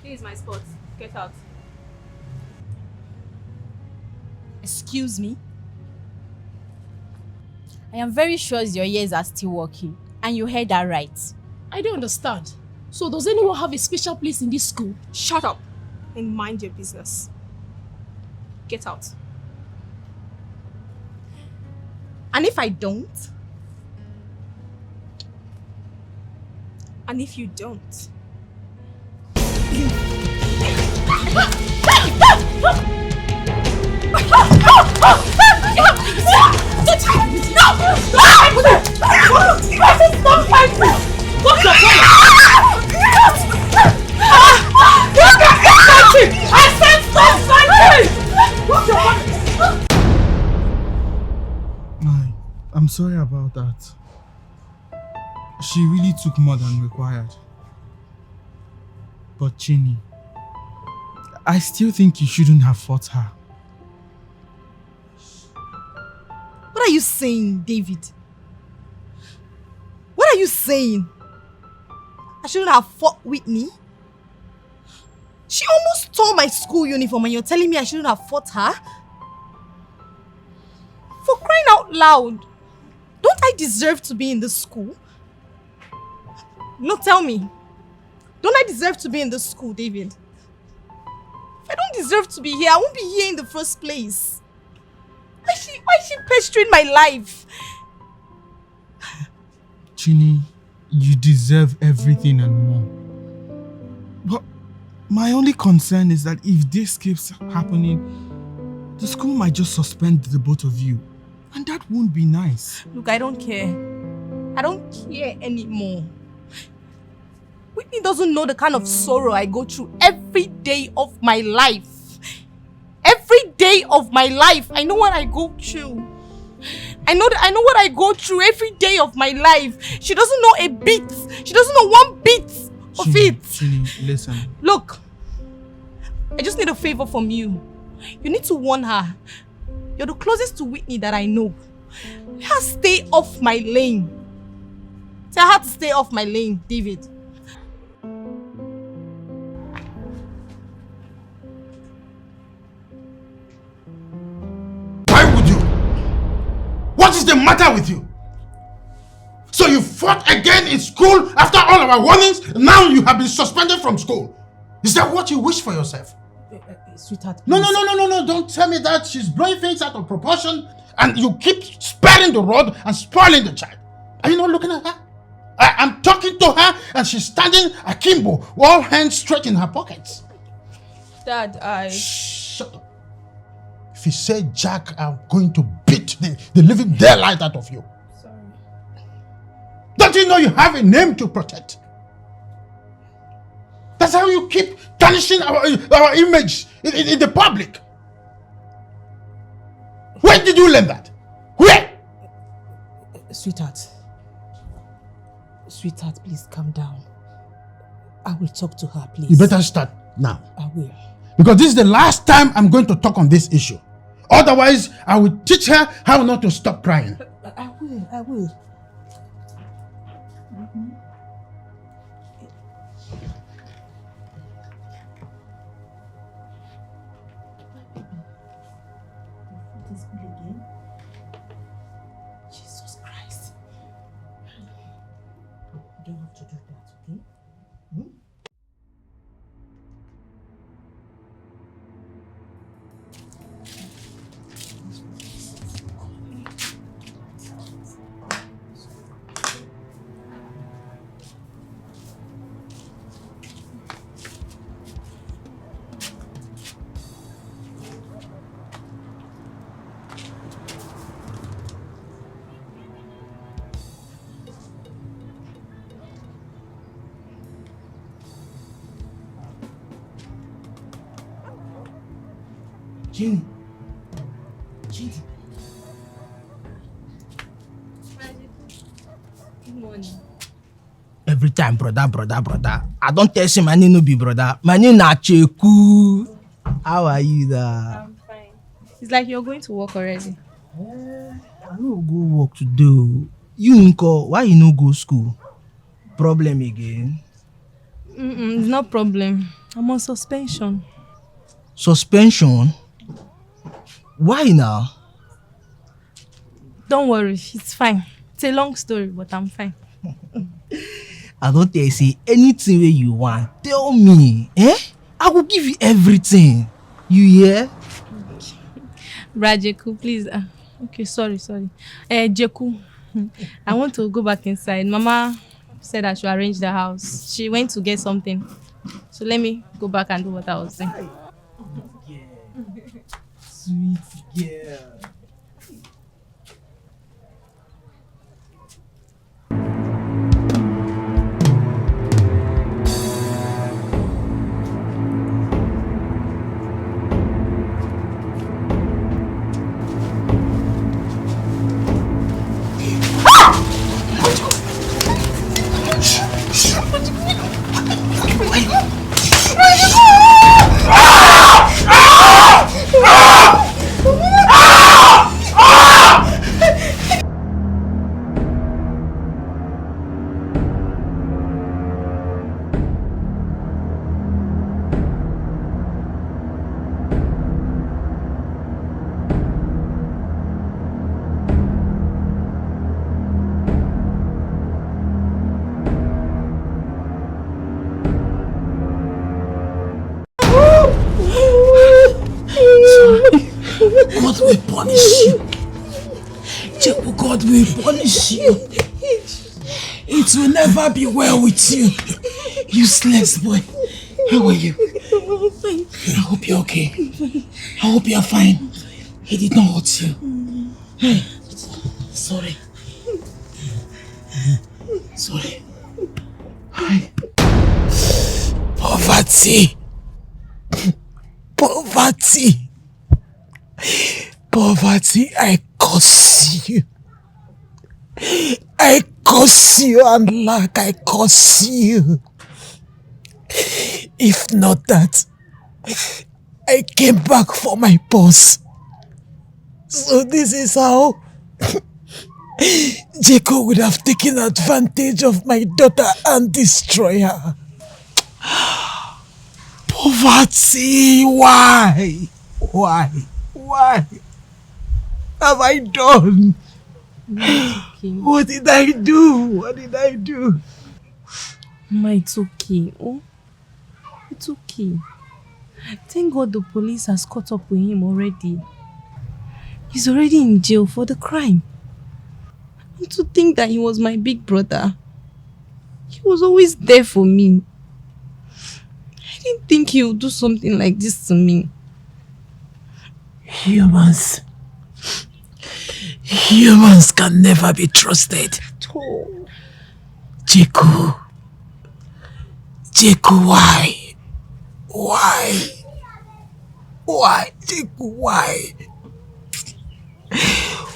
Here is my spot. Get out. Excuse me? I am very sure your ears are still working. And you heard that right. I don't understand. So does anyone have a special place in this school? Shut up and mind your business. Get out. And if I don't? And if you don't? I'm sorry about that. She really took more than required. But Chinny, I still think you shouldn't have fought her. What are you saying, David? What are you saying? I shouldn't have fought Whitney? She almost tore my school uniform and you're telling me I shouldn't have fought her? For crying out loud! Don't I deserve to be in this school? No, tell me. Don't I deserve to be in this school, David? If I don't deserve to be here, I won't be here in the first place. Why is she pestering my life? Chinny, you deserve everything and more. But my only concern is that if this keeps happening, the school might just suspend the both of you. And that won't be nice. Look, I don't care. I don't care anymore. Whitney doesn't know the kind of sorrow I go through every day of my life. Every day of my life, I know what I go through. I know what I go through every day of my life. She doesn't know a bit. She doesn't know one bit of it. Chini, listen. Look, I just need a favor from you. You need to warn her. You're the closest to Whitney that I know. Let her stay off my lane. Tell her to stay off my lane, David. Why would you? What is the matter with you? So you fought again in school after all our warnings? Now you have been suspended from school. Is that what you wish for yourself? Sweetheart, No, don't tell me that. She's blowing things out of proportion and you keep sparing the rod and spoiling the child. Are you not looking at her? I'm talking to her and she's standing akimbo, all hands straight in her pockets. Dad, Shut up. If you say Jack, I'm going to beat the living daylight out of you. Sorry. Don't you know you have a name to protect? That's how you keep tarnishing our image in the public. Where did you learn that? Where? Sweetheart, please calm down. I will talk to her, please. You better start now. I will. Because this is the last time I'm going to talk on this issue. Otherwise, I will teach her how not to stop crying. I will. Jesus Christ. You don't have to do that, okay? Jenny. Good morning. Every time, brother. I don't tell you my name no be brother. My name na Cheku. How are you there? I'm fine. It's like you're going to work already. I no go work today. You Nko, why you no go school? Problem again? It's no problem. I'm on suspension. Suspension? Why now? Don't worry, it's fine. It's a long story, but I'm fine. I don't tell you say anything where you want. Tell me, I will give you everything. You hear? Rajeku, please. Okay, sorry. Jeku, I want to go back inside. Mama said I should arrange the house. She went to get something. So let me go back and do what I was saying. Sweet girl. God will punish you. God will punish you. It will never be well with you. Useless boy. How are you? I hope you're okay. I hope you're fine. He did not hurt you. Hey, sorry. Sorry. Hi. Poverty. Poverty, I curse you. I curse you and lack, I curse you. If not that, I came back for my boss. So this is how Jacob would have taken advantage of my daughter and destroy her. Poverty, why? Why? Why have I done? What did I do? What did I do? Mama, it's okay. Oh, it's okay. Thank God the police has caught up with him already. He's already in jail for the crime. And to think that he was my big brother. He was always there for me. I didn't think he would do something like this to me. Humans can never be trusted. Jacob, why? Why? Why, Jacob, why?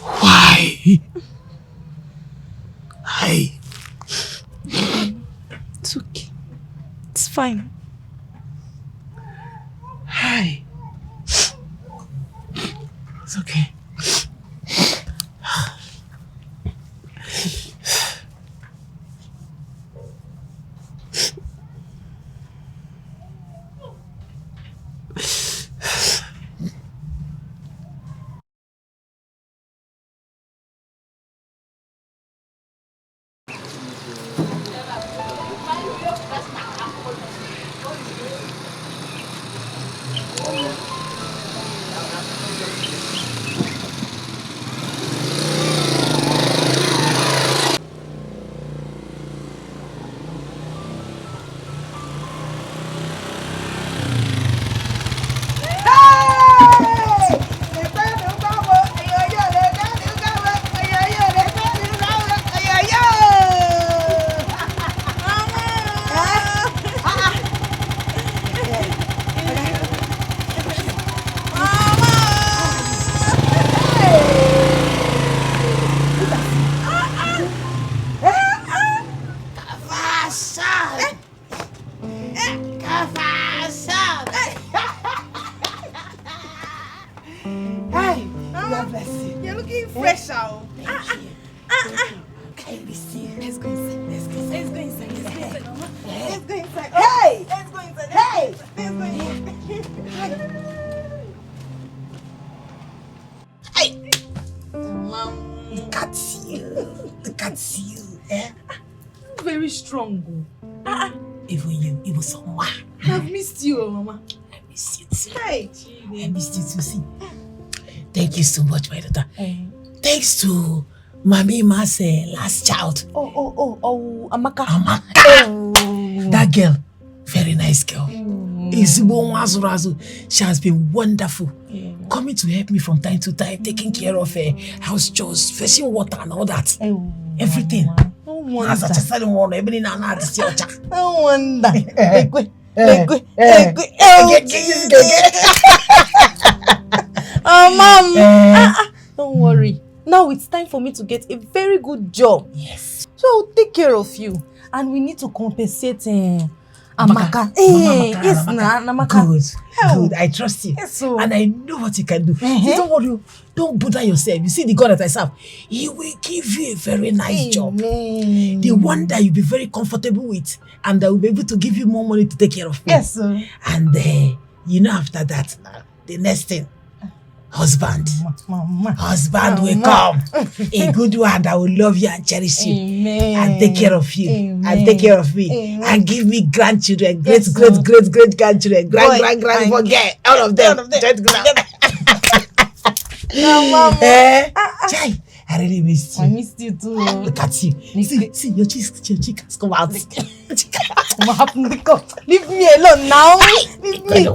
Why? It's okay. It's fine. Hi. It's okay. You're looking fresh out. Let's go inside. Let's go inside. Hey! Let's go inside. Hey! Let's go inside. Hey! Look at you. Eh? Very strong. Even you, someone. I've missed you, Mama. I miss you too. Hey! I missed you too. See. Thank you so much, my daughter. Thanks to Mami Ma's last child. Amaka. That girl, very nice girl. She has been wonderful. Coming to help me from time to time, taking care of house chores, fetching water and all that. Everything. No wonder. No wonder. Mom. Don't worry. Now it's time for me to get a very good job. Yes. So I'll take care of you. And we need to compensate Amaka. Yes, Namaka. Good. I trust you. Yes, so. And I know what you can do. See, don't worry. Don't bother yourself. You see the God that I serve. He will give you a very nice job. The one that you'll be very comfortable with. And that will be able to give you more money to take care of me. Yes, sir. And after that, the next thing. Husband will come. A good one that will love you and cherish you. Amen. And take care of you. Amen. And take care of me. Amen. And give me grandchildren. Yes, Great grandchildren. Grand, forget. All of them. Chai, I really missed you. I missed you too. Look at you. See, your cheek has come out. What happened? Leave me alone now. Leave me.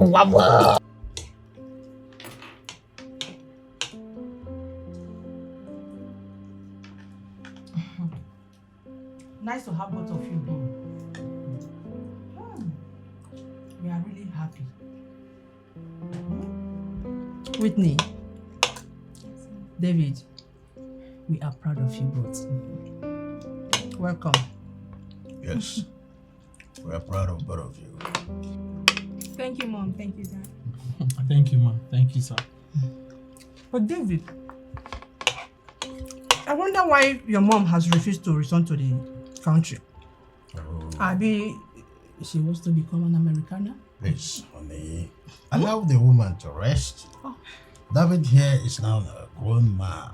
Nice to have both of you here. We are really happy. Whitney, David, we are proud of you both. Welcome. Yes. We are proud of both of you. Thank you, Mom. Thank you, Dad. Thank you, ma. Thank you, sir. But David, I wonder why your mom has refused to return to the country. Abi, she wants to become an Americana? Please, honey, allow the woman to rest. David here is now a grown man.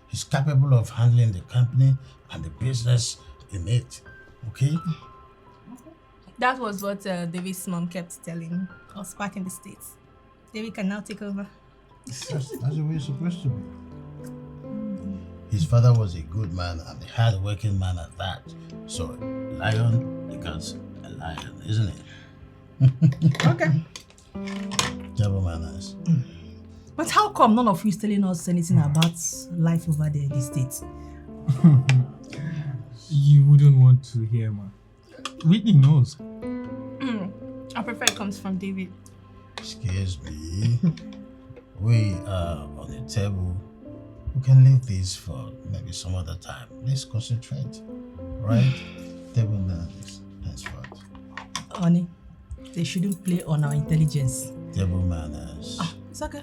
He's capable of handling the company and the business in it. Okay? That was what David's mom kept telling us back in the States. David can now take over. Yes, that's the way it's supposed to be. His father was a good man and a hard-working man at that. So, lion becomes a lion, isn't it? Okay. Double manners. But how come none of you is telling us anything about life over there in the States? You wouldn't want to hear, ma. Whitney knows. I prefer it comes from David. Excuse me. We are on the table. We can leave this for maybe some other time. Let's concentrate. Right? Table manners. Henceforth. Honey, they shouldn't play on our intelligence. Table manners. It's okay.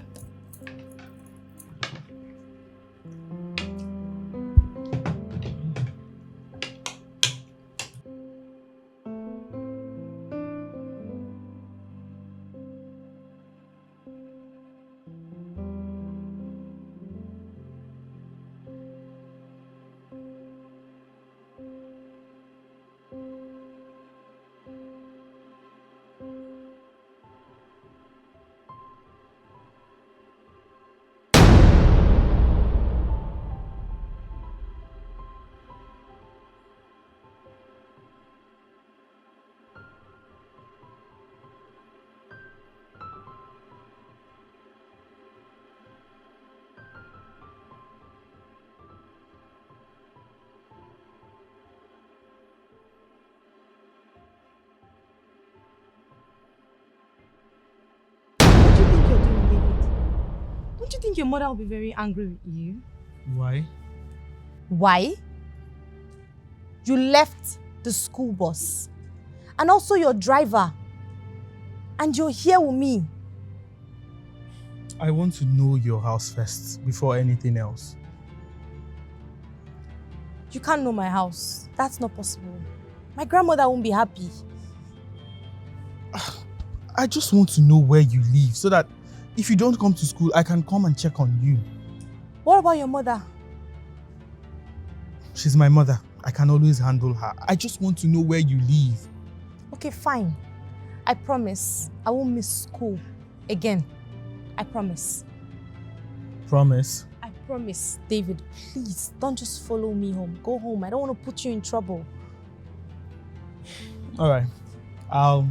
Don't you think your mother will be very angry with you? Why? Why? You left the school bus and also your driver, and you're here with me. I want to know your house first before anything else. You can't know my house. That's not possible. My grandmother won't be happy. I just want to know where you live so that if you don't come to school, I can come and check on you. What about your mother? She's my mother. I can always handle her. I just want to know where you live. Okay, fine. I promise I won't miss school again. I promise. Promise? I promise. David, please don't just follow me home. Go home. I don't want to put you in trouble. All right. I'll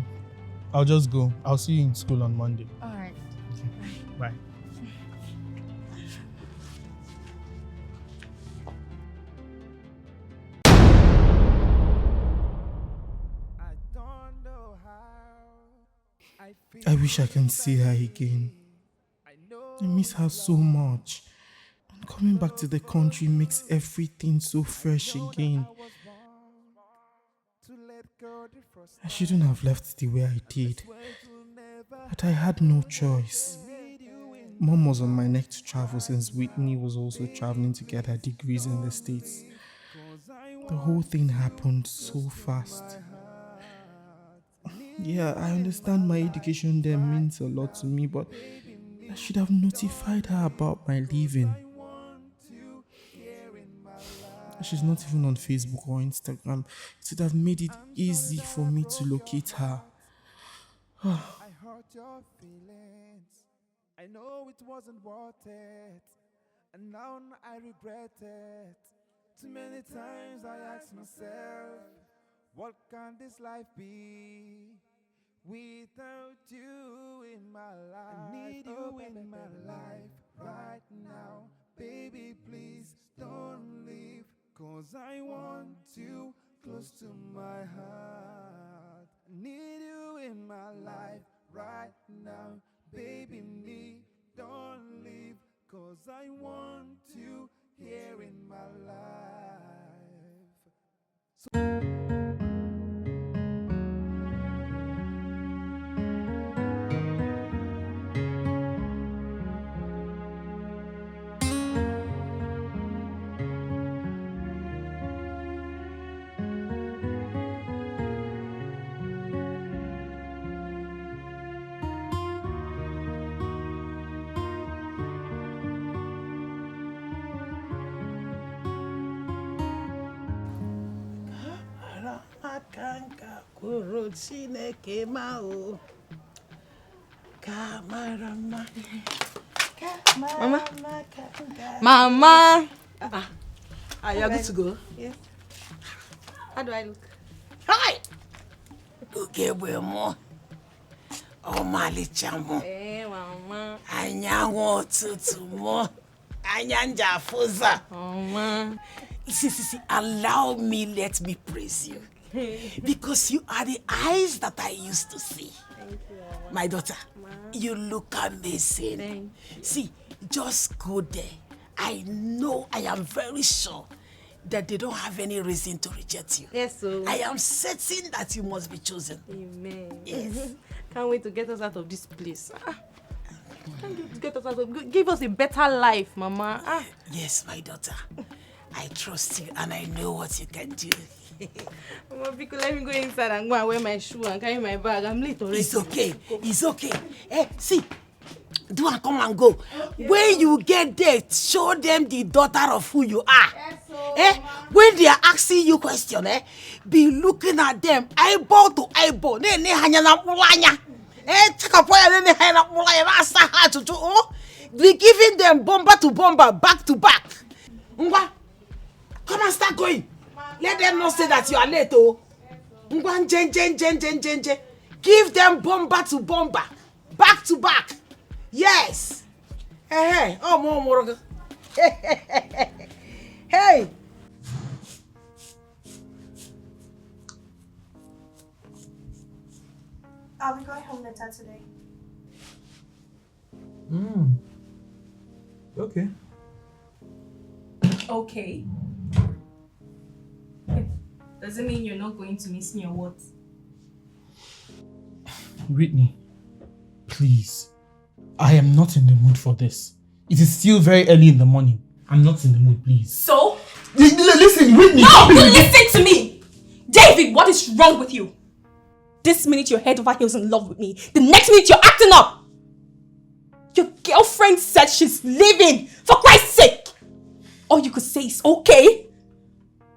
just go. I'll see you in school on Monday. All right. Okay. Bye. I wish I can see her again. I miss her so much. And coming back to the country makes everything so fresh again. I shouldn't have left the way I did. But I had no choice. Mom was on my neck to travel since Whitney was also traveling to get her degrees in the States. The whole thing happened so fast. Yeah, I understand my education there means a lot to me, but I should have notified her about my leaving. She's not even on Facebook or Instagram. It would have made it easy for me to locate her. I hurt your feelings. I know it wasn't worth it. And now I regret it. Too many times I ask myself, what can this life be without you in my life? I need you in my life right now. Baby, please don't leave. 'Cause I want you close to my heart. I need you in my life right now. Baby, me, don't leave. 'Cause I want you here in my life. Akanka kwuru Chineke ma o. Kamarama. Mama. Are you good to go? Yes. How do I look? Hi. Okay, we're more. Oh, Malichamo. Hey, Mama. Anyango tutumo. Anyanja fuza. Mama. See, allow me, let me praise you. Because you are the eyes that I used to see. Thank you, Mama. My daughter, you look amazing. Thank you. See, just go there. I know, I am very sure that they don't have any reason to reject you. Yes, so. I am certain that you must be chosen. Amen. Yes. Can't wait to get us out of this place. Can't wait to get us out of. Give us a better life, Mama. Yes, my daughter. I trust you and I know what you can do. Mama, because let me go inside and go and wear my shoe and carry my bag. I'm late already. It's okay. It's okay. Hey, see. Do and come and go. Okay. When you get there, show them the daughter of who you are. Yes, when they are asking you question, be looking at them eyeball to eyeball. Be giving them bomber to bomber, back to back. Come and start going. Let them not say that you are late. Give them bomber to bomber, back to back. Yes. Hey. Oh, more. Hey. Are we going home later today? Okay. Okay. Does it mean you're not going to miss me or what? Whitney, please. I am not in the mood for this. It is still very early in the morning. I'm not in the mood, please. So? Listen, Whitney! No! You listen to me! David, what is wrong with you? This minute you're head over heels in love with me. The next minute you're acting up! Your girlfriend said she's leaving! For Christ's sake! All you could say is okay.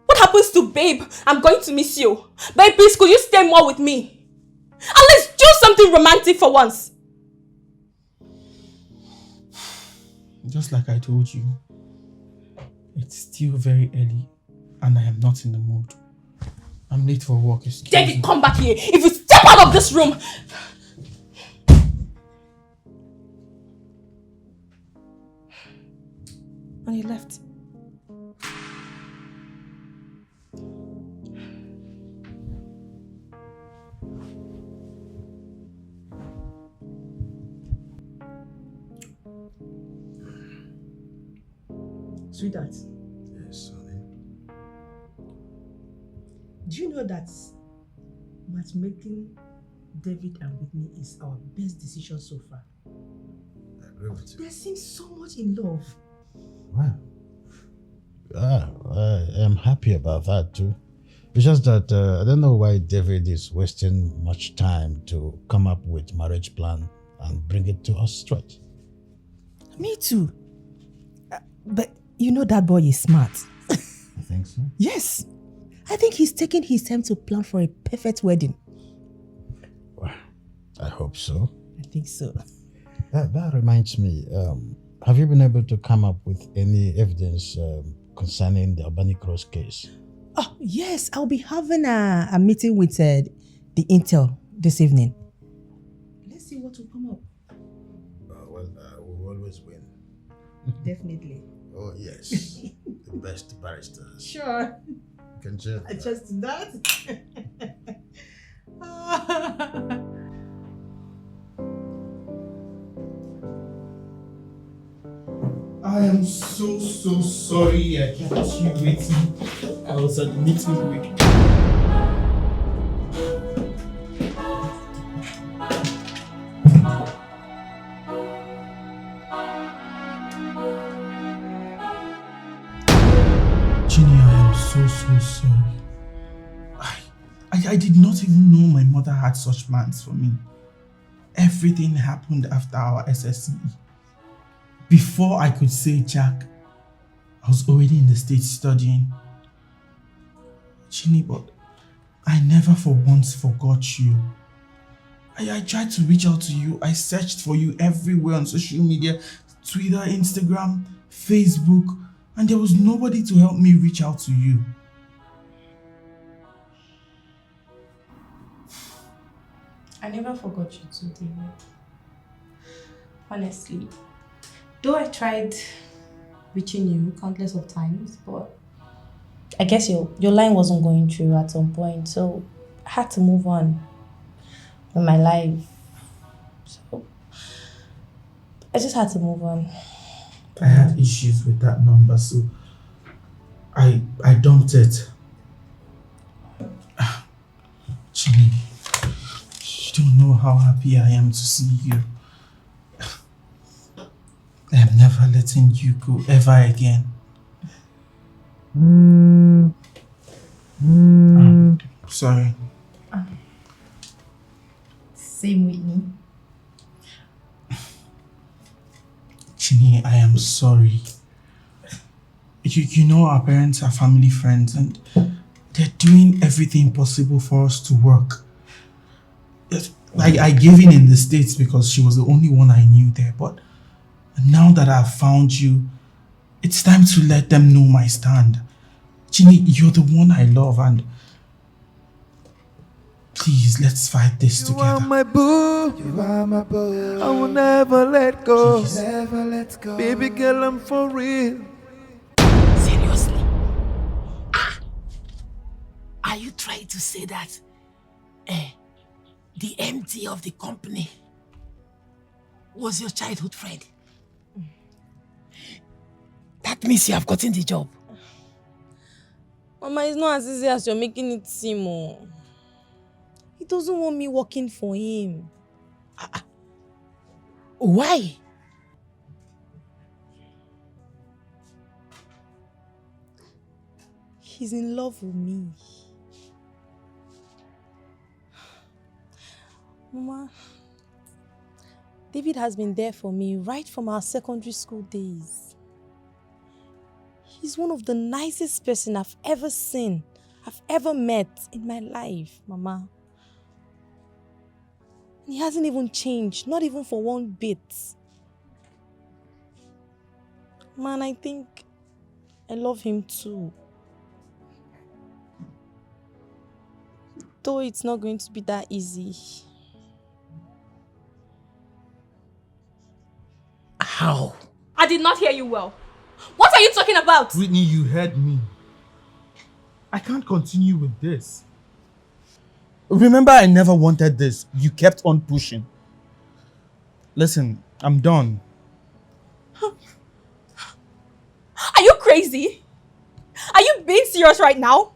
What happens to babe? I'm going to miss you. Babe, please, could you stay more with me? And let's do something romantic for once. Just like I told you, it's still very early and I am not in the mood. I'm late for work. David, come back here. If you step out of this room... And he left. Sweetheart. Yes, honey. Do you know that matchmaking David and Whitney is our best decision so far? I agree with you. They seem so much in love. Well, I am happy about that too. It's just that I don't know why David is wasting much time to come up with marriage plan and bring it to us straight. Me too. But you know that boy is smart. You think so? Yes. I think he's taking his time to plan for a perfect wedding. Well, I hope so. I think so. That reminds me, have you been able to come up with any evidence concerning the Albany Cross case? Oh, yes. I'll be having a meeting with the Intel this evening. Let's see what will come up. We'll always win. Definitely. Oh, yes. The best barristers. Sure. You can cheer. I just that. I am so sorry I kept you waiting. I was at the meeting with... Ginny, I am so sorry. I did not even know my mother had such plans for me. Everything happened after our SSCE. Before I could say Jack, I was already in the States studying. Ginny, but I never for once forgot you. I tried to reach out to you. I searched for you everywhere on social media, Twitter, Instagram, Facebook, and there was nobody to help me reach out to you. I never forgot you too, David. Honestly. Though I tried reaching you countless of times, but I guess your line wasn't going through at some point, so I had to move on with my life. So I just had to move on. I had issues with that number, so I dumped it. Ginny, you don't know how happy I am to see you. I am never letting you go ever again. Sorry. Same with me. Ginny, I am sorry. You know our parents are family friends and they're doing everything possible for us to work. I gave in the States because she was the only one I knew there, but now that I've found you, it's time to let them know my stand. Ginny, you're the one I love and please, let's fight this together. You are my boo. You are my boo. I will never let go. Please. Never let go. Baby girl, I'm for real. Seriously? Are you trying to say that the MD of the company was your childhood friend? That means you have gotten the job. Mama, it's not as easy as you're making it seem. He doesn't want me working for him. Why? He's in love with me. Mama, David has been there for me right from our secondary school days. He's one of the nicest person I've ever seen, I've ever met in my life, Mama. He hasn't even changed, not even for one bit. Man, I think I love him too. Though it's not going to be that easy. How? I did not hear you well. What are you talking about? Whitney, you heard me. I can't continue with this. Remember, I never wanted this. You kept on pushing. Listen, I'm done. Are you crazy? Are you being serious right now?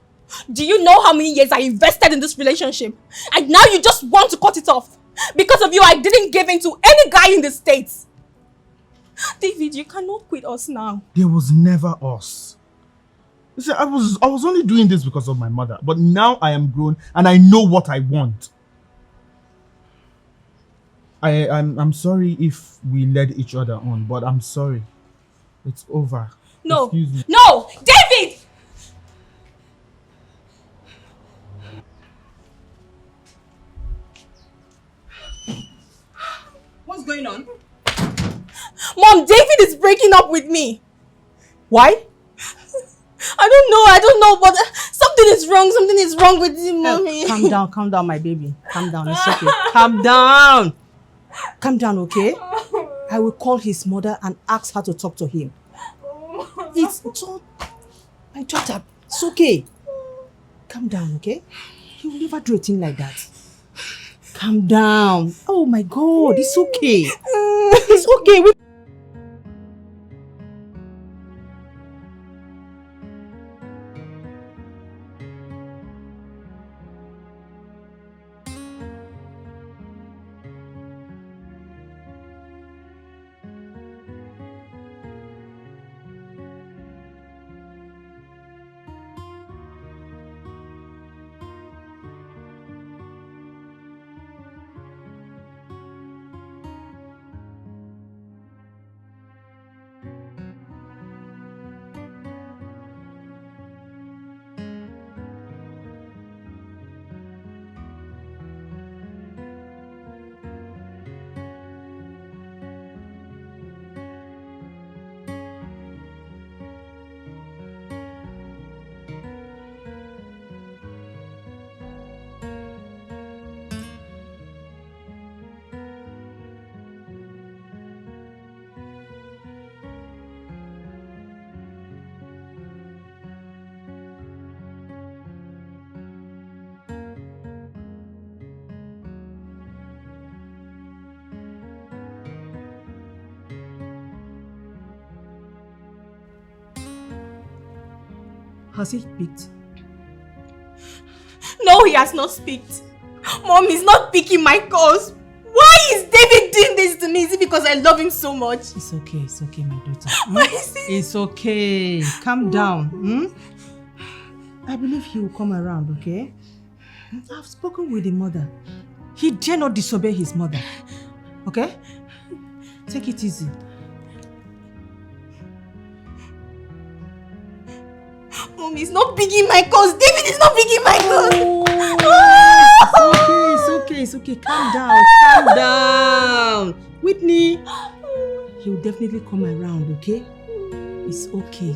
Do you know how many years I invested in this relationship? And now you just want to cut it off? Because of you, I didn't give in to any guy in the States. David, you cannot quit us now. There was never us. Listen, I was only doing this because of my mother, but now I am grown and I know what I want. I'm sorry if we led each other on, but I'm sorry. It's over. No. Excuse me. No! David! What's going on? Mom, David is breaking up with me. Why? I don't know, but something is wrong with him, Mommy. Calm down, my baby. Calm down, it's okay. Calm down, okay? I will call his mother and ask her to talk to him. It's all... My daughter, it's okay. Calm down, okay? He will never do a thing like that. Calm down. Oh my God, it's okay. It's okay. Has he picked? No, he has not picked. Mom, he's not picking my calls. Why is David doing this to me? Is it because I love him so much? It's okay, my daughter. Why is he? It's okay. Calm down. I believe he will come around, okay? I've spoken with the mother. He dare not disobey his mother. Okay? Take it easy. Mom, he's not picking my calls. David is not picking my calls. It's okay. Calm down. Whitney, he will definitely come around, okay? It's okay.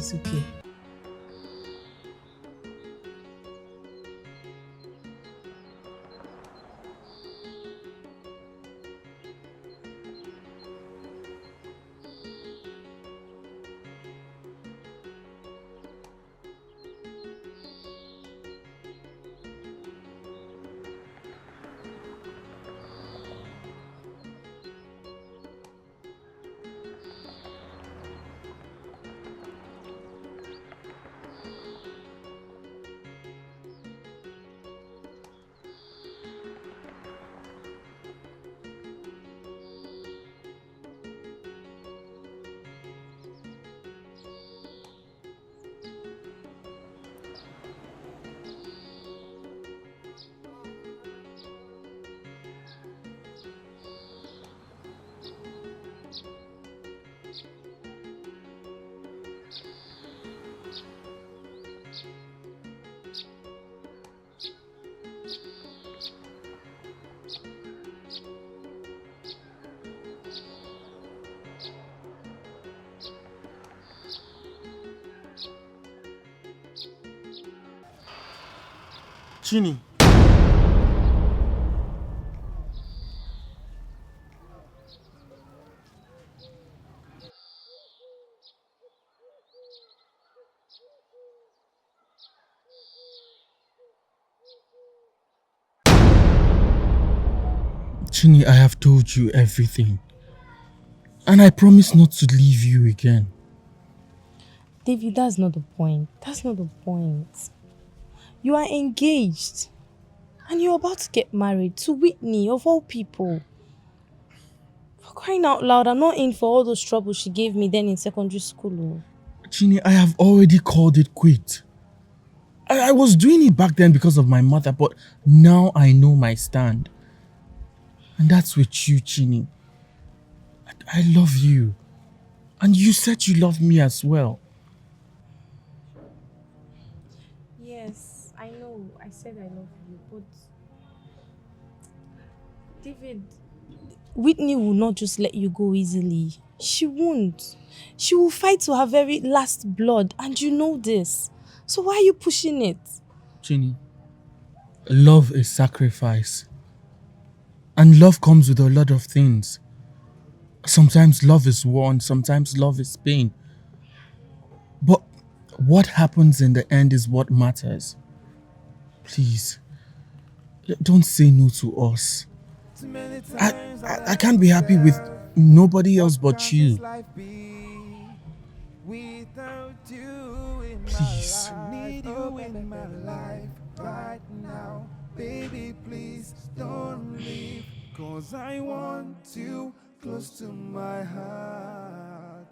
Chini. Chini, I have told you everything. And I promise not to leave you again. David, that's not the point. You are engaged. And you're about to get married to Whitney, of all people. For crying out loud, I'm not in for all those troubles she gave me then in secondary school. Chini, I have already called it quit. I was doing it back then because of my mother, but now I know my stand. And that's with you, Chini. I love you. And you said you love me as well. Yes, I know. I said I love you, but David, Whitney will not just let you go easily. She won't. She will fight to her very last blood, and you know this. So why are you pushing it? Chini, love is sacrifice. And love comes with a lot of things. Sometimes love is war and sometimes love is pain. But what happens in the end is what matters. Please, don't say no to us. I can't be happy with nobody else but you. Please. I need you in my life right now. Baby, please don't leave. 'Cause I want you close to my heart.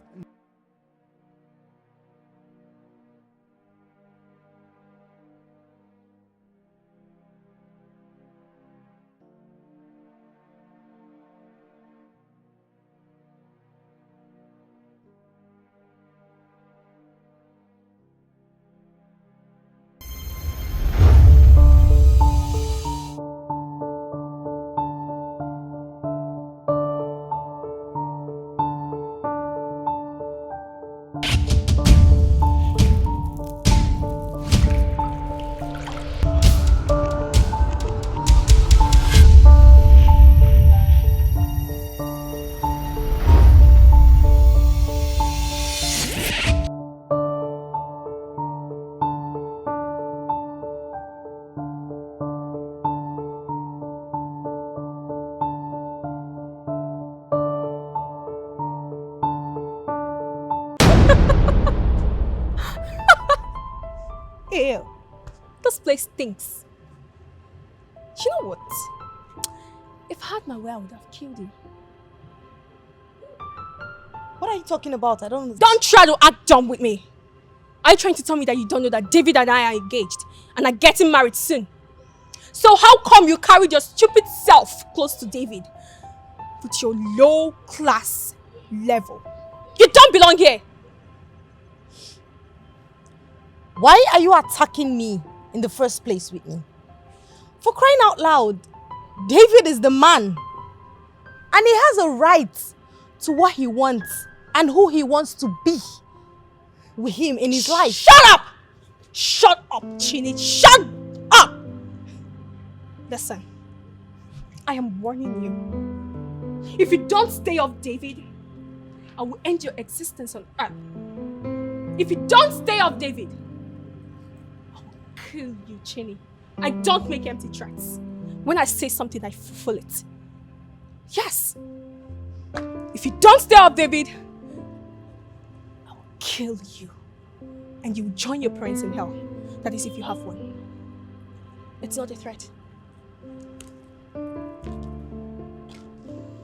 Ew. This place stinks. You know what? If I had my way, I would have killed you. What are you talking about? I don't understand. Don't try to act dumb with me. Are you trying to tell me that you don't know that David and I are engaged and are getting married soon? So how come you carried your stupid self close to David with your low-class level? You don't belong here. Why are you attacking me in the first place, Whitney? For crying out loud, David is the man. And he has a right to what he wants and who he wants to be with him in his life. Shut up! Shut up, Chini. Shut up! Listen, I am warning you. If you don't stay off David, I will end your existence on earth. If you don't stay off David, I will kill you, Chini. I don't make empty threats. When I say something, I fulfill it. Yes. If you don't stay off David, I will kill you. And you will join your parents in hell. That is if you have one. It's not a threat.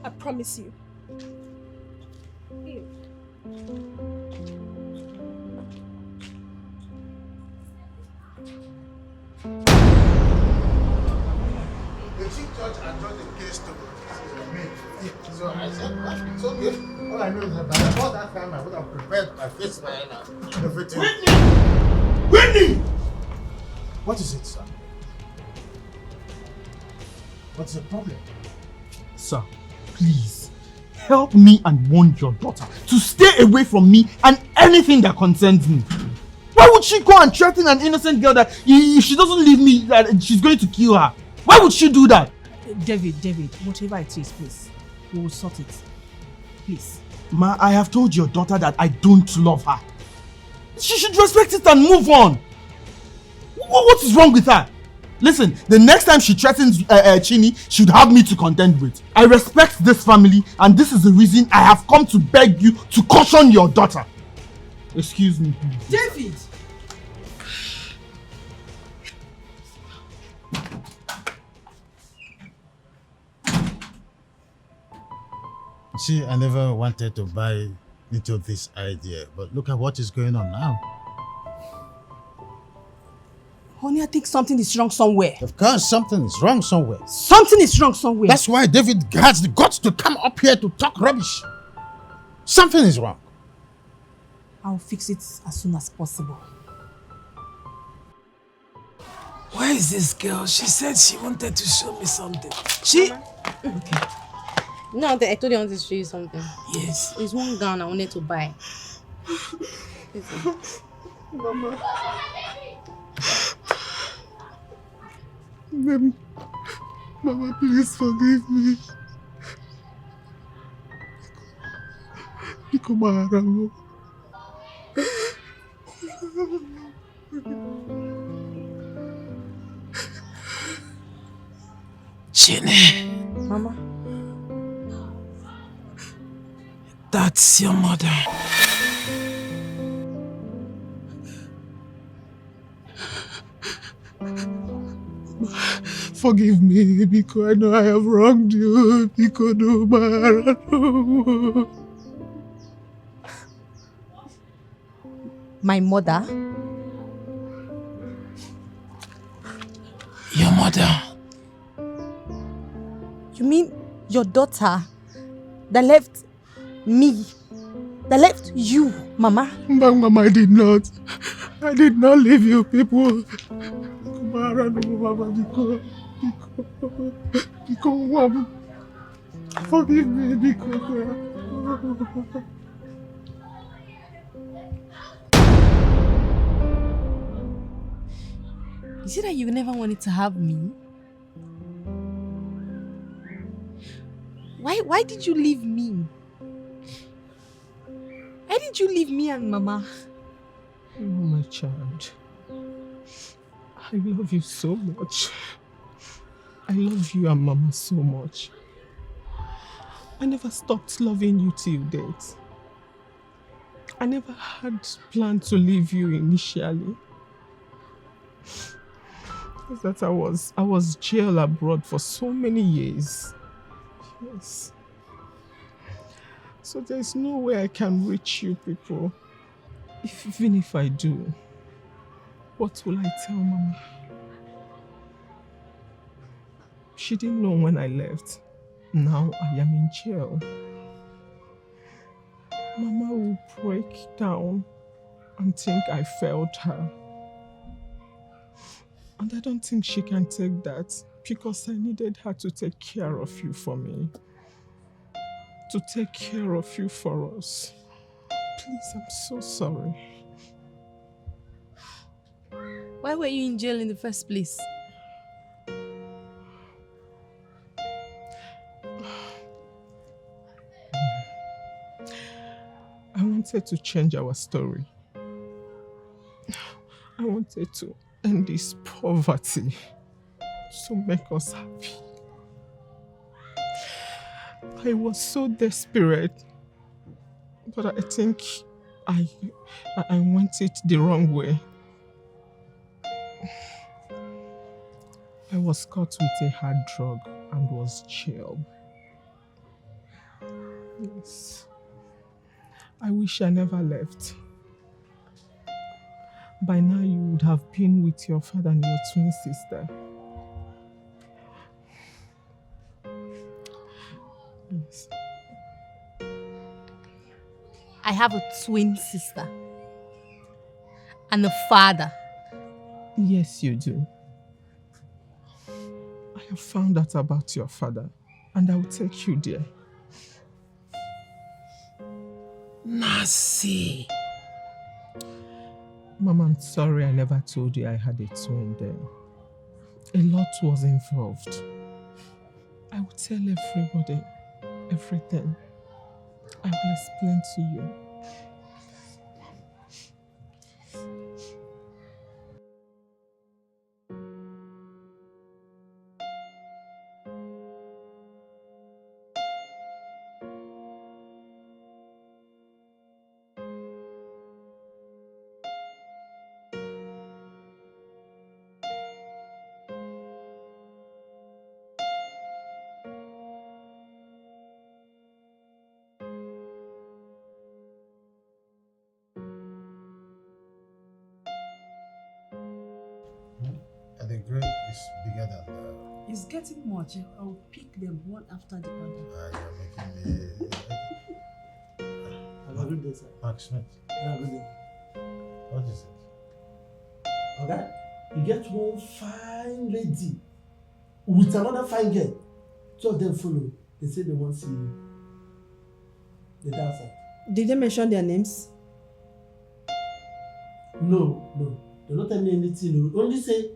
I promise you. Ew. The chief judge adjourned the case to me. So I said, it's okay. All I know is that by about that time I would have prepared my face line and everything. Whitney! What is it, sir? What's the problem? Sir, please, help me and warn your daughter to stay away from me and anything that concerns me. Why would she go and threaten an innocent girl that if she doesn't leave me, that she's going to kill her? Why would she do that? David, whatever it is, please, we will sort it. Please. Ma, I have told your daughter that I don't love her. She should respect it and move on. What is wrong with her? Listen, the next time she threatens Chini, she should have me to contend with. I respect this family, and this is the reason I have come to beg you to caution your daughter. Excuse me, please. David! See, I never wanted to buy into this idea, but look at what is going on now. Honey, I think something is wrong somewhere. Of course, something is wrong somewhere. Something is wrong somewhere. That's why David has the guts to come up here to talk rubbish. Something is wrong. I'll fix it as soon as possible. Where is this girl? She said she wanted to show me something. She... Okay. No, I told you I wanted to show you something. Yes. It's one gown I wanted to buy. Mama. Mama, please forgive me. Nikomara. Chini. Mama. That's your mother. Forgive me because I know I have wronged you. Because no. My mother? Your mother. You mean your daughter that left me, that left you, Mama? Mama, I did not. I did not leave you people. Forgive me because... Is it that you never wanted to have me? Why did you leave me? Why did you leave me and Mama? Oh, my child. I love you so much. I love you and Mama so much. I never stopped loving you till date. I never had planned to leave you initially. is that I was jailed abroad for so many years. Yes. So there's no way I can reach you people. Even if I do, what will I tell Mama? She didn't know when I left. Now I am in jail. Mama will break down and think I failed her. And I don't think she can take that because I needed her to take care of you for me. To take care of you for us. Please, I'm so sorry. Why were you in jail in the first place? I wanted to change our story. I wanted to end this poverty to make us happy. I was so desperate, but I think I went it the wrong way. I was caught with a hard drug and was jailed. Yes. I wish I never left. By now you would have been with your father and your twin sister. Yes. I have a twin sister. And a father. Yes, you do. I have found out about your father and I will take you there. Mercy. Mom, I'm sorry I never told you I had a twin then. A lot was involved. I will tell everybody everything. I will explain to you. The grape is bigger than the... It's getting much. I'll pick them one after the other. You're making me... Have a good day, sir. Mark Smith. Have a good day. What is it? Okay? You get one fine lady with another fine girl. Two of them follow. They say they want to see you. They dance. Did they mention their names? No. They don't tell me anything. Only say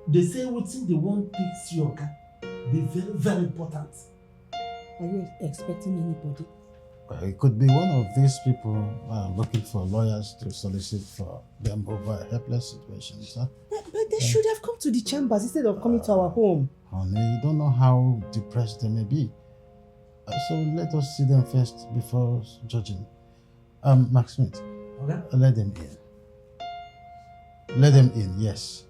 they say what's in the one picks your car. Be very, very important. Are you expecting anybody? It could be one of these people looking for lawyers to solicit for them over helpless situations. Huh? But they should have come to the chambers instead of coming to our home. Honey, you don't know how depressed they may be. So let us see them first before judging. Mark Smith, okay? Let them in. Let them in, yes.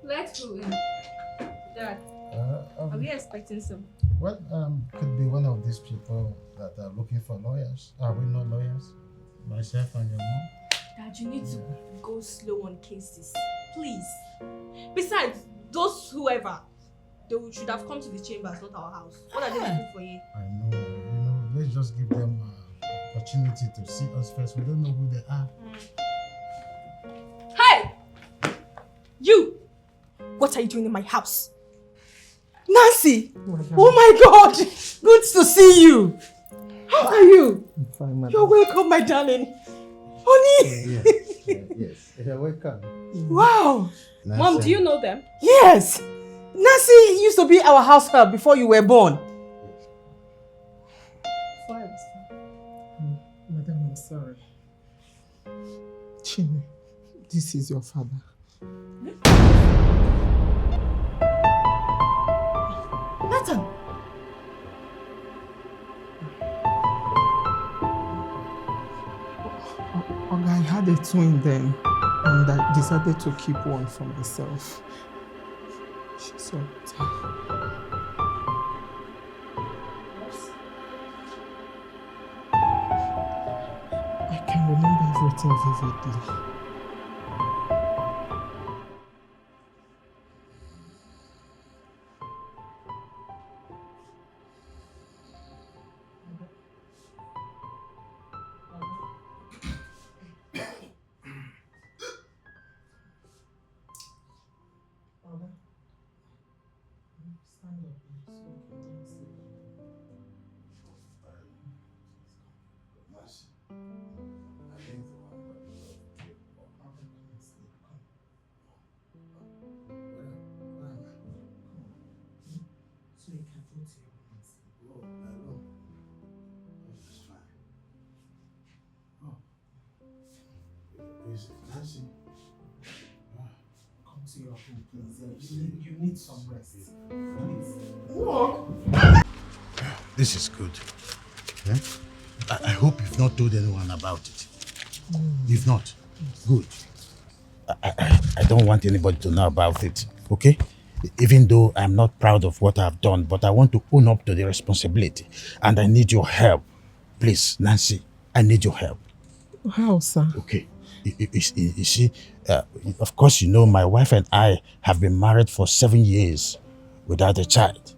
Let's go in. Dad, are we expecting some? Well, could be one of these people that are looking for lawyers. Are we not lawyers? Myself and your mom? Dad, you need to go slow on cases. Please. Besides, those whoever, they should have come to the chambers, not our house. What are they looking for here? I know, let's just give them opportunity to see us first. We don't know who they are. Hey! You! What are you doing in my house? Nancy! Oh my God! Good to see you! How are you? I'm fine, madam. You're welcome, my darling. Honey! Yes. You're welcome. Wow! Nancy. Mom, do you know them? Yes! Nancy used to be our house help before you were born. Madam, I'm sorry. Chine, this is your father. Nathan! Oga, I had a twin then, and I decided to keep one for myself. She's so I can remember everything vividly. Come to your room, please. You need some rest. Please. Walk. This is good. Yeah? I hope you've not told anyone about it. If not, good. I don't want anybody to know about it, okay? Even though I'm not proud of what I've done, but I want to own up to the responsibility. And I need your help. Please, Nancy, I need your help. How, sir? Okay. You see, of course, you know, my wife and I have been married for 7 years without a child.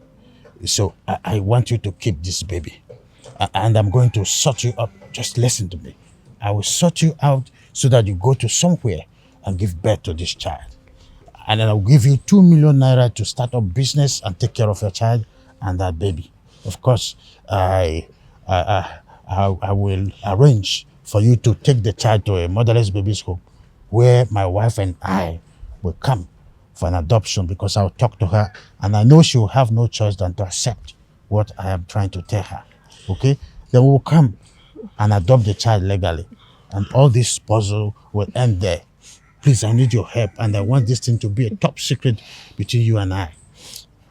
So I want you to keep this baby. And I'm going to sort you up. Just listen to me. I will sort you out so that you go to somewhere and give birth to this child. And then I'll give you 2 million naira to start up business and take care of your child and that baby. Of course, I will arrange for you to take the child to a motherless babies home where my wife and I will come for an adoption, because I'll talk to her and I know she will have no choice than to accept what I am trying to tell her. Okay? Then we will come and adopt the child legally, and all this puzzle will end there. Please, I need your help, and I want this thing to be a top secret between you and I.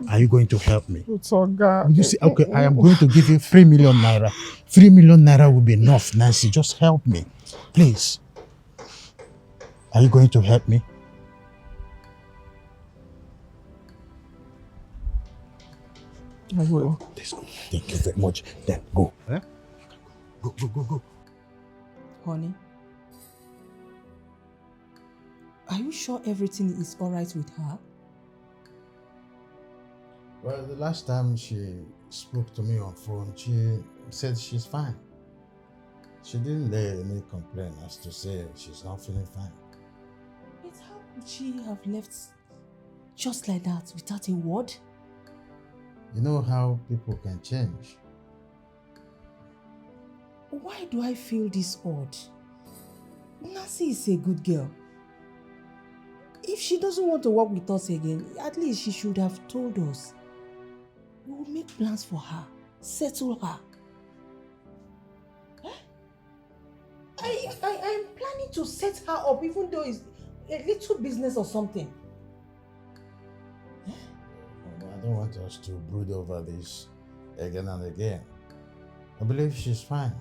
Are you going to help me? It's all God. You see, okay, I am going to give you 3 million naira. 3 million naira will be enough, Nancy. Just help me, please. Are you going to help me? I will. Let's go. Thank you very much. Then go. Eh? Go. Honey, are you sure everything is all right with her? Well, the last time she spoke to me on phone, she said she's fine. She didn't lay any complaint as to say she's not feeling fine. But how could she have left just like that without a word? You know how people can change. Why do I feel this odd? Nancy is a good girl. If she doesn't want to work with us again, at least she should have told us. We will make plans for her, settle her. I'm planning to set her up, even though it's a little business or something. I don't want us to brood over this again and again. I believe she's fine.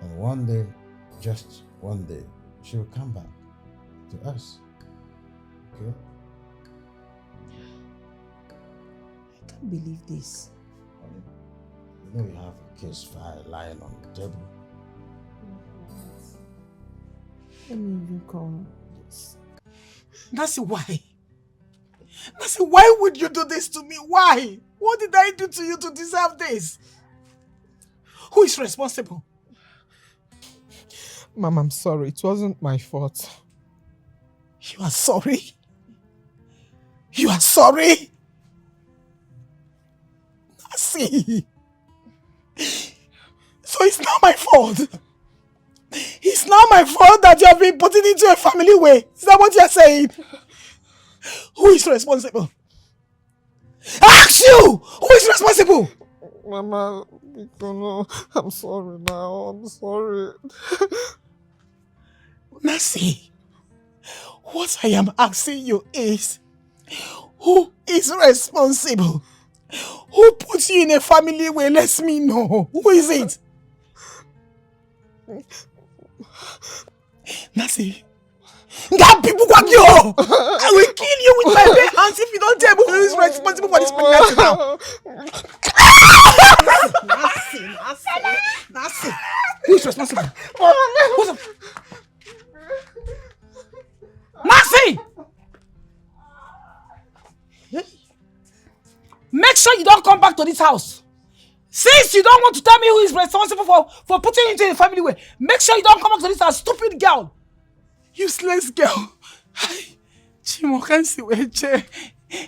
And one day, just one day, she will come back to us. Okay? I can't believe this. You know you have a case file lying on the table. Let me even call this. Nancy, why? Nancy, why would you do this to me? Why? What did I do to you to deserve this? Who is responsible? Mom, I'm sorry. It wasn't my fault. You are sorry? You are sorry? Nancy! So it's not my fault? It's not my fault that you have been put into a family way? Is that what you're saying? Who is responsible? I ask you! Who is responsible? Mama, I'm sorry now. I'm sorry. Nancy, what I am asking you is, who is responsible? Who put you in a family way? Let me know. Who is it? Nasi. That people got you! I will kill you with my bare hands if you don't tell me who is responsible for this pregnancy now. Nasi. Who is responsible? Who's up? Nasi! Make sure you don't come back to this house. Since you don't want to tell me who is responsible for putting you into the family way, make sure you don't come back to this house, stupid girl. Useless girl. Chimokensiweche.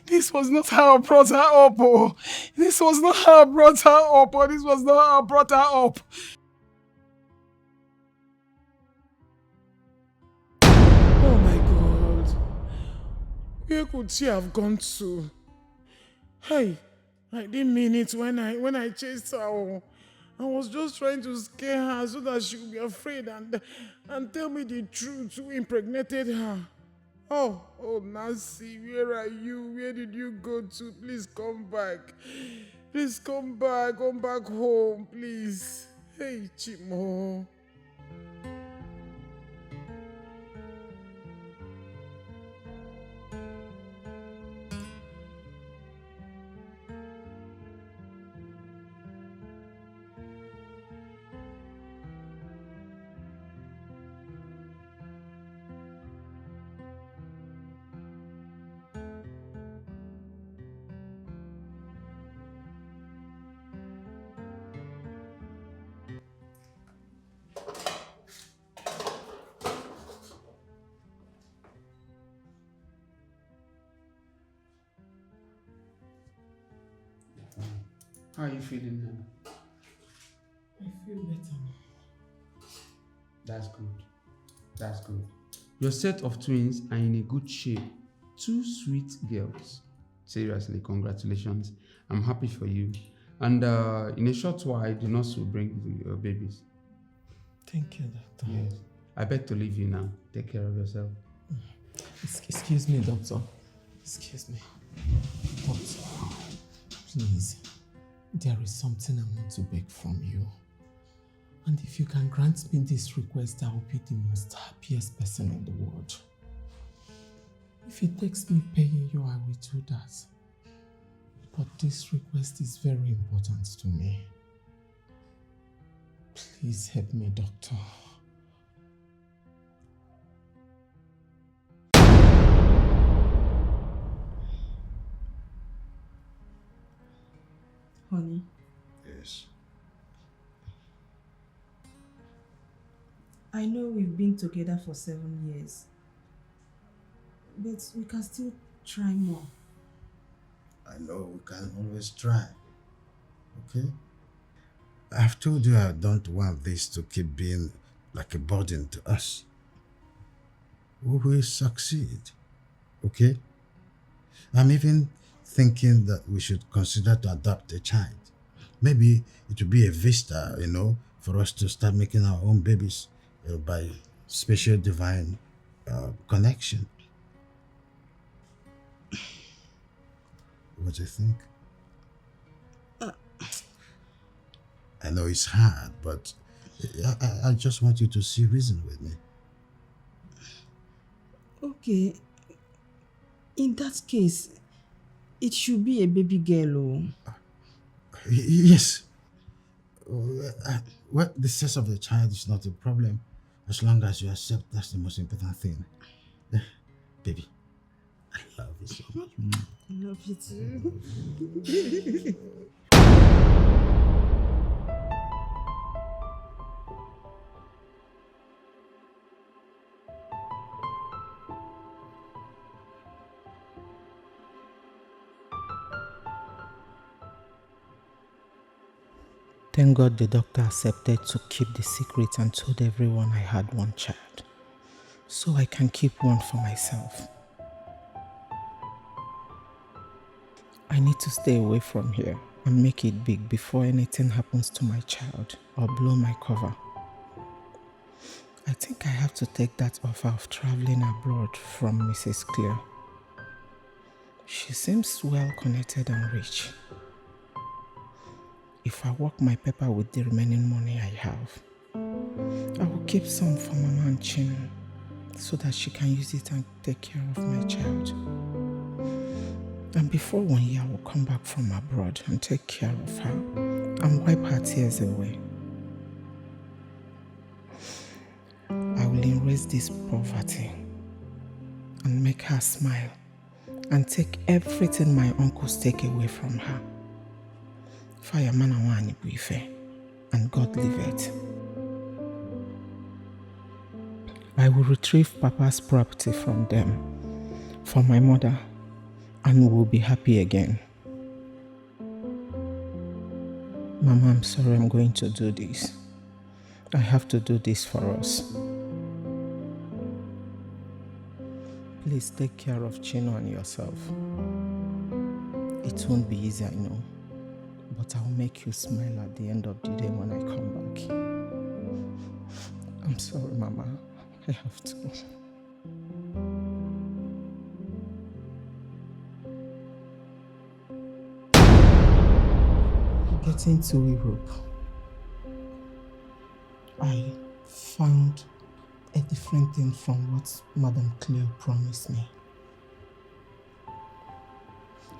This was not how I brought her up. Oh. This was not how I brought her up. Oh. This was not how I brought her up. Oh my God. Where could she have gone to? Hey, I didn't mean it when I chased her. Oh. I was just trying to scare her so that she would be afraid and tell me the truth who impregnated her. Oh, Nancy, where are you? Where did you go to? Please come back. Please come back home, please. Hey, Chimo. How are you feeling now? I feel better. That's good. That's good. Your set of twins are in a good shape. 2 sweet girls. Seriously, congratulations. I'm happy for you. And in a short while, the nurse will bring your babies. Thank you, doctor. Yes. I beg to leave you now. Take care of yourself. Excuse me, doctor. Excuse me. But please, there is something I want to beg from you. And if you can grant me this request, I will be the most happiest person in the world. If it takes me paying you, I will do that. But this request is very important to me. Please help me, doctor. Honey. Yes. I know we've been together for 7 years, but we can still try more. I know we can always try. Okay? I've told you I don't want this to keep being like a burden to us. We will succeed. Okay? I'm even thinking that we should consider to adopt a child. Maybe it will be a vista, for us to start making our own babies by special divine connection. What do you think? I know it's hard, but I just want you to see reason with me. Okay. In that case, it should be a baby girl. Yes. Well, the sex of the child is not a problem, as long as you accept that's the most important thing. Baby, I love you so much. I love you too. Thank God the doctor accepted to keep the secret and told everyone I had one child, so I can keep one for myself. I need to stay away from here and make it big before anything happens to my child or blow my cover. I think I have to take that offer of traveling abroad from Mrs. Clear. She seems well connected and rich. If I work my paper with the remaining money I have, I will keep some for Mama and Chino so that she can use it and take care of my child. And before 1 year, I will come back from abroad and take care of her and wipe her tears away. I will erase this poverty and make her smile and take everything my uncles take away from her. Fireman and Ife, and God leave it. I will retrieve Papa's property from them for my mother and we'll be happy again. Mama, I'm sorry I'm going to do this. I have to do this for us. Please take care of Chino and yourself. It won't be easy, I know. But I'll make you smile at the end of the day when I come back. I'm sorry, Mama. I have to. Getting to Europe, I found a different thing from what Madame Cleo promised me.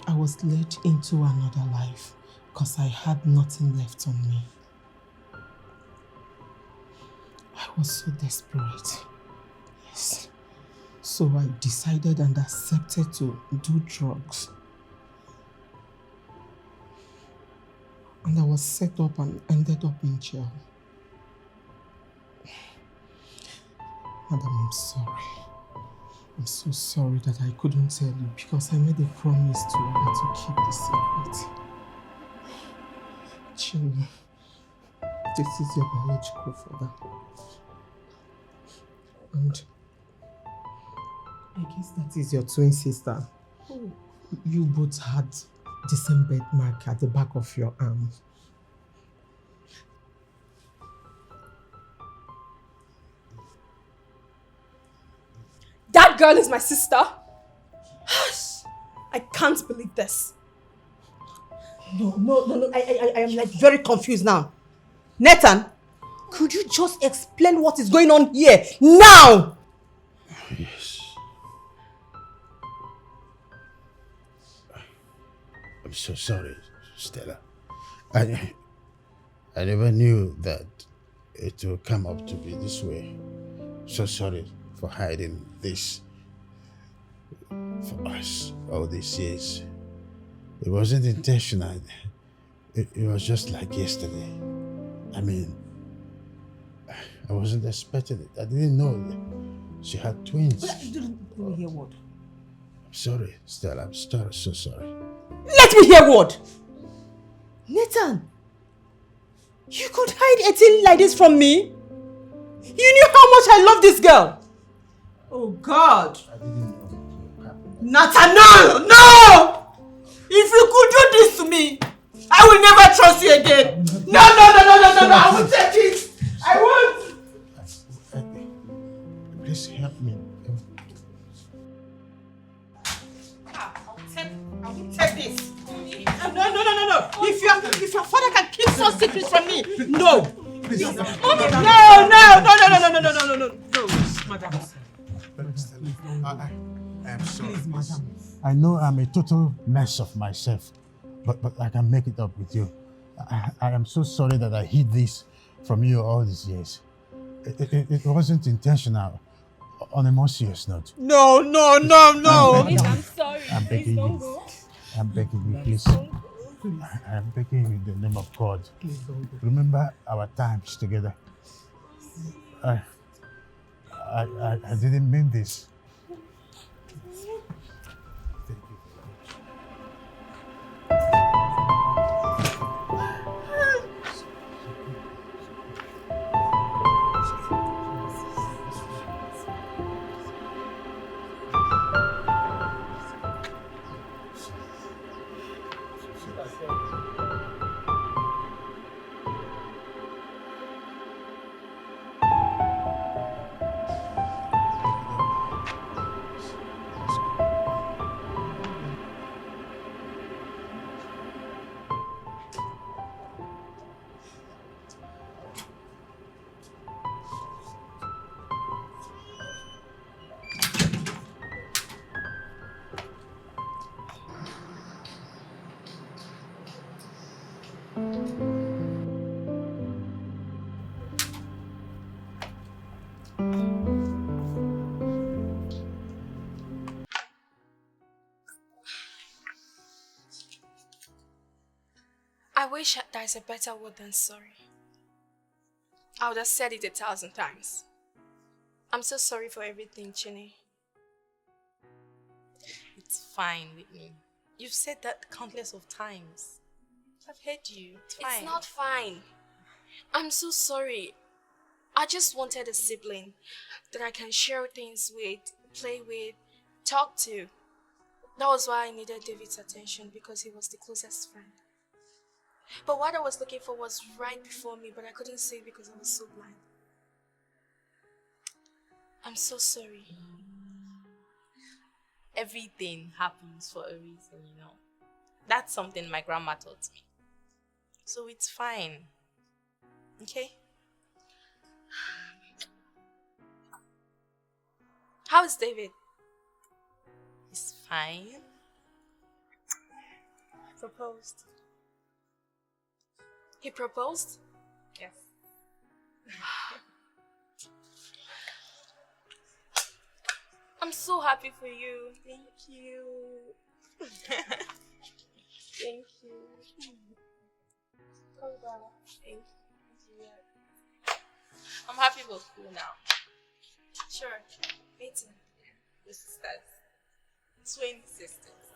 I was led into another life because I had nothing left on me. I was so desperate. Yes. So I decided and accepted to do drugs. And I was set up and ended up in jail. Madam, I'm sorry. I'm so sorry that I couldn't tell you because I made a promise to her to keep the secret. Chino, this is your biological father. And I guess that is your twin sister. You both had the same birthmark at the back of your arm. That girl is my sister? I can't believe this. No. I am like very confused now. Nathan, could you just explain what is going on here now? Yes. I'm so sorry, Stella. I never knew that it would come up to be this way. So sorry for hiding this for us all these years. It wasn't intentional. It was just like yesterday. I mean, I wasn't expecting it. I didn't know that she had twins. Let me hear what? I'm sorry, Stella. I'm so sorry. Let me hear what? Nathan, you could hide a thing like this from me? You knew how much I love this girl. Oh God. I didn't know it would happen. Nathan, no! If you could do this to me, I will never trust you again. No, I will take it. I won't. Please help me. I will take this. No. If your father can keep some secrets from me, no. Please. No. Madam. I am sorry. Please, madam. I know I'm a total mess of myself, but I can make it up with you. I am so sorry that I hid this from you all these years. It wasn't intentional. On a more serious note. No. Please, I'm sorry. I'm begging Please don't you. go. I'm begging you, please. I'm begging you in the name of God. Remember our times together. I didn't mean this. wish there's a better word than sorry. I would have said it 1,000 times. I'm so sorry for everything, Chinny. It's fine with me. You've said that countless of times. I've heard you. It's fine. It's not fine. I'm so sorry. I just wanted a sibling that I can share things with, play with, talk to. That was why I needed David's attention, because he was the closest friend. But what I was looking for was right before me, but I couldn't see it because I was so blind. I'm so sorry. Everything happens for a reason, you know. That's something my grandma taught me. So it's fine. Okay? How is David? He's fine. He proposed. He proposed? Yes. I'm so happy for you. Thank you. Thank you. Hold on. Thank you. I'm happy for school now. Sure. Me too. The sisters. Twin sisters.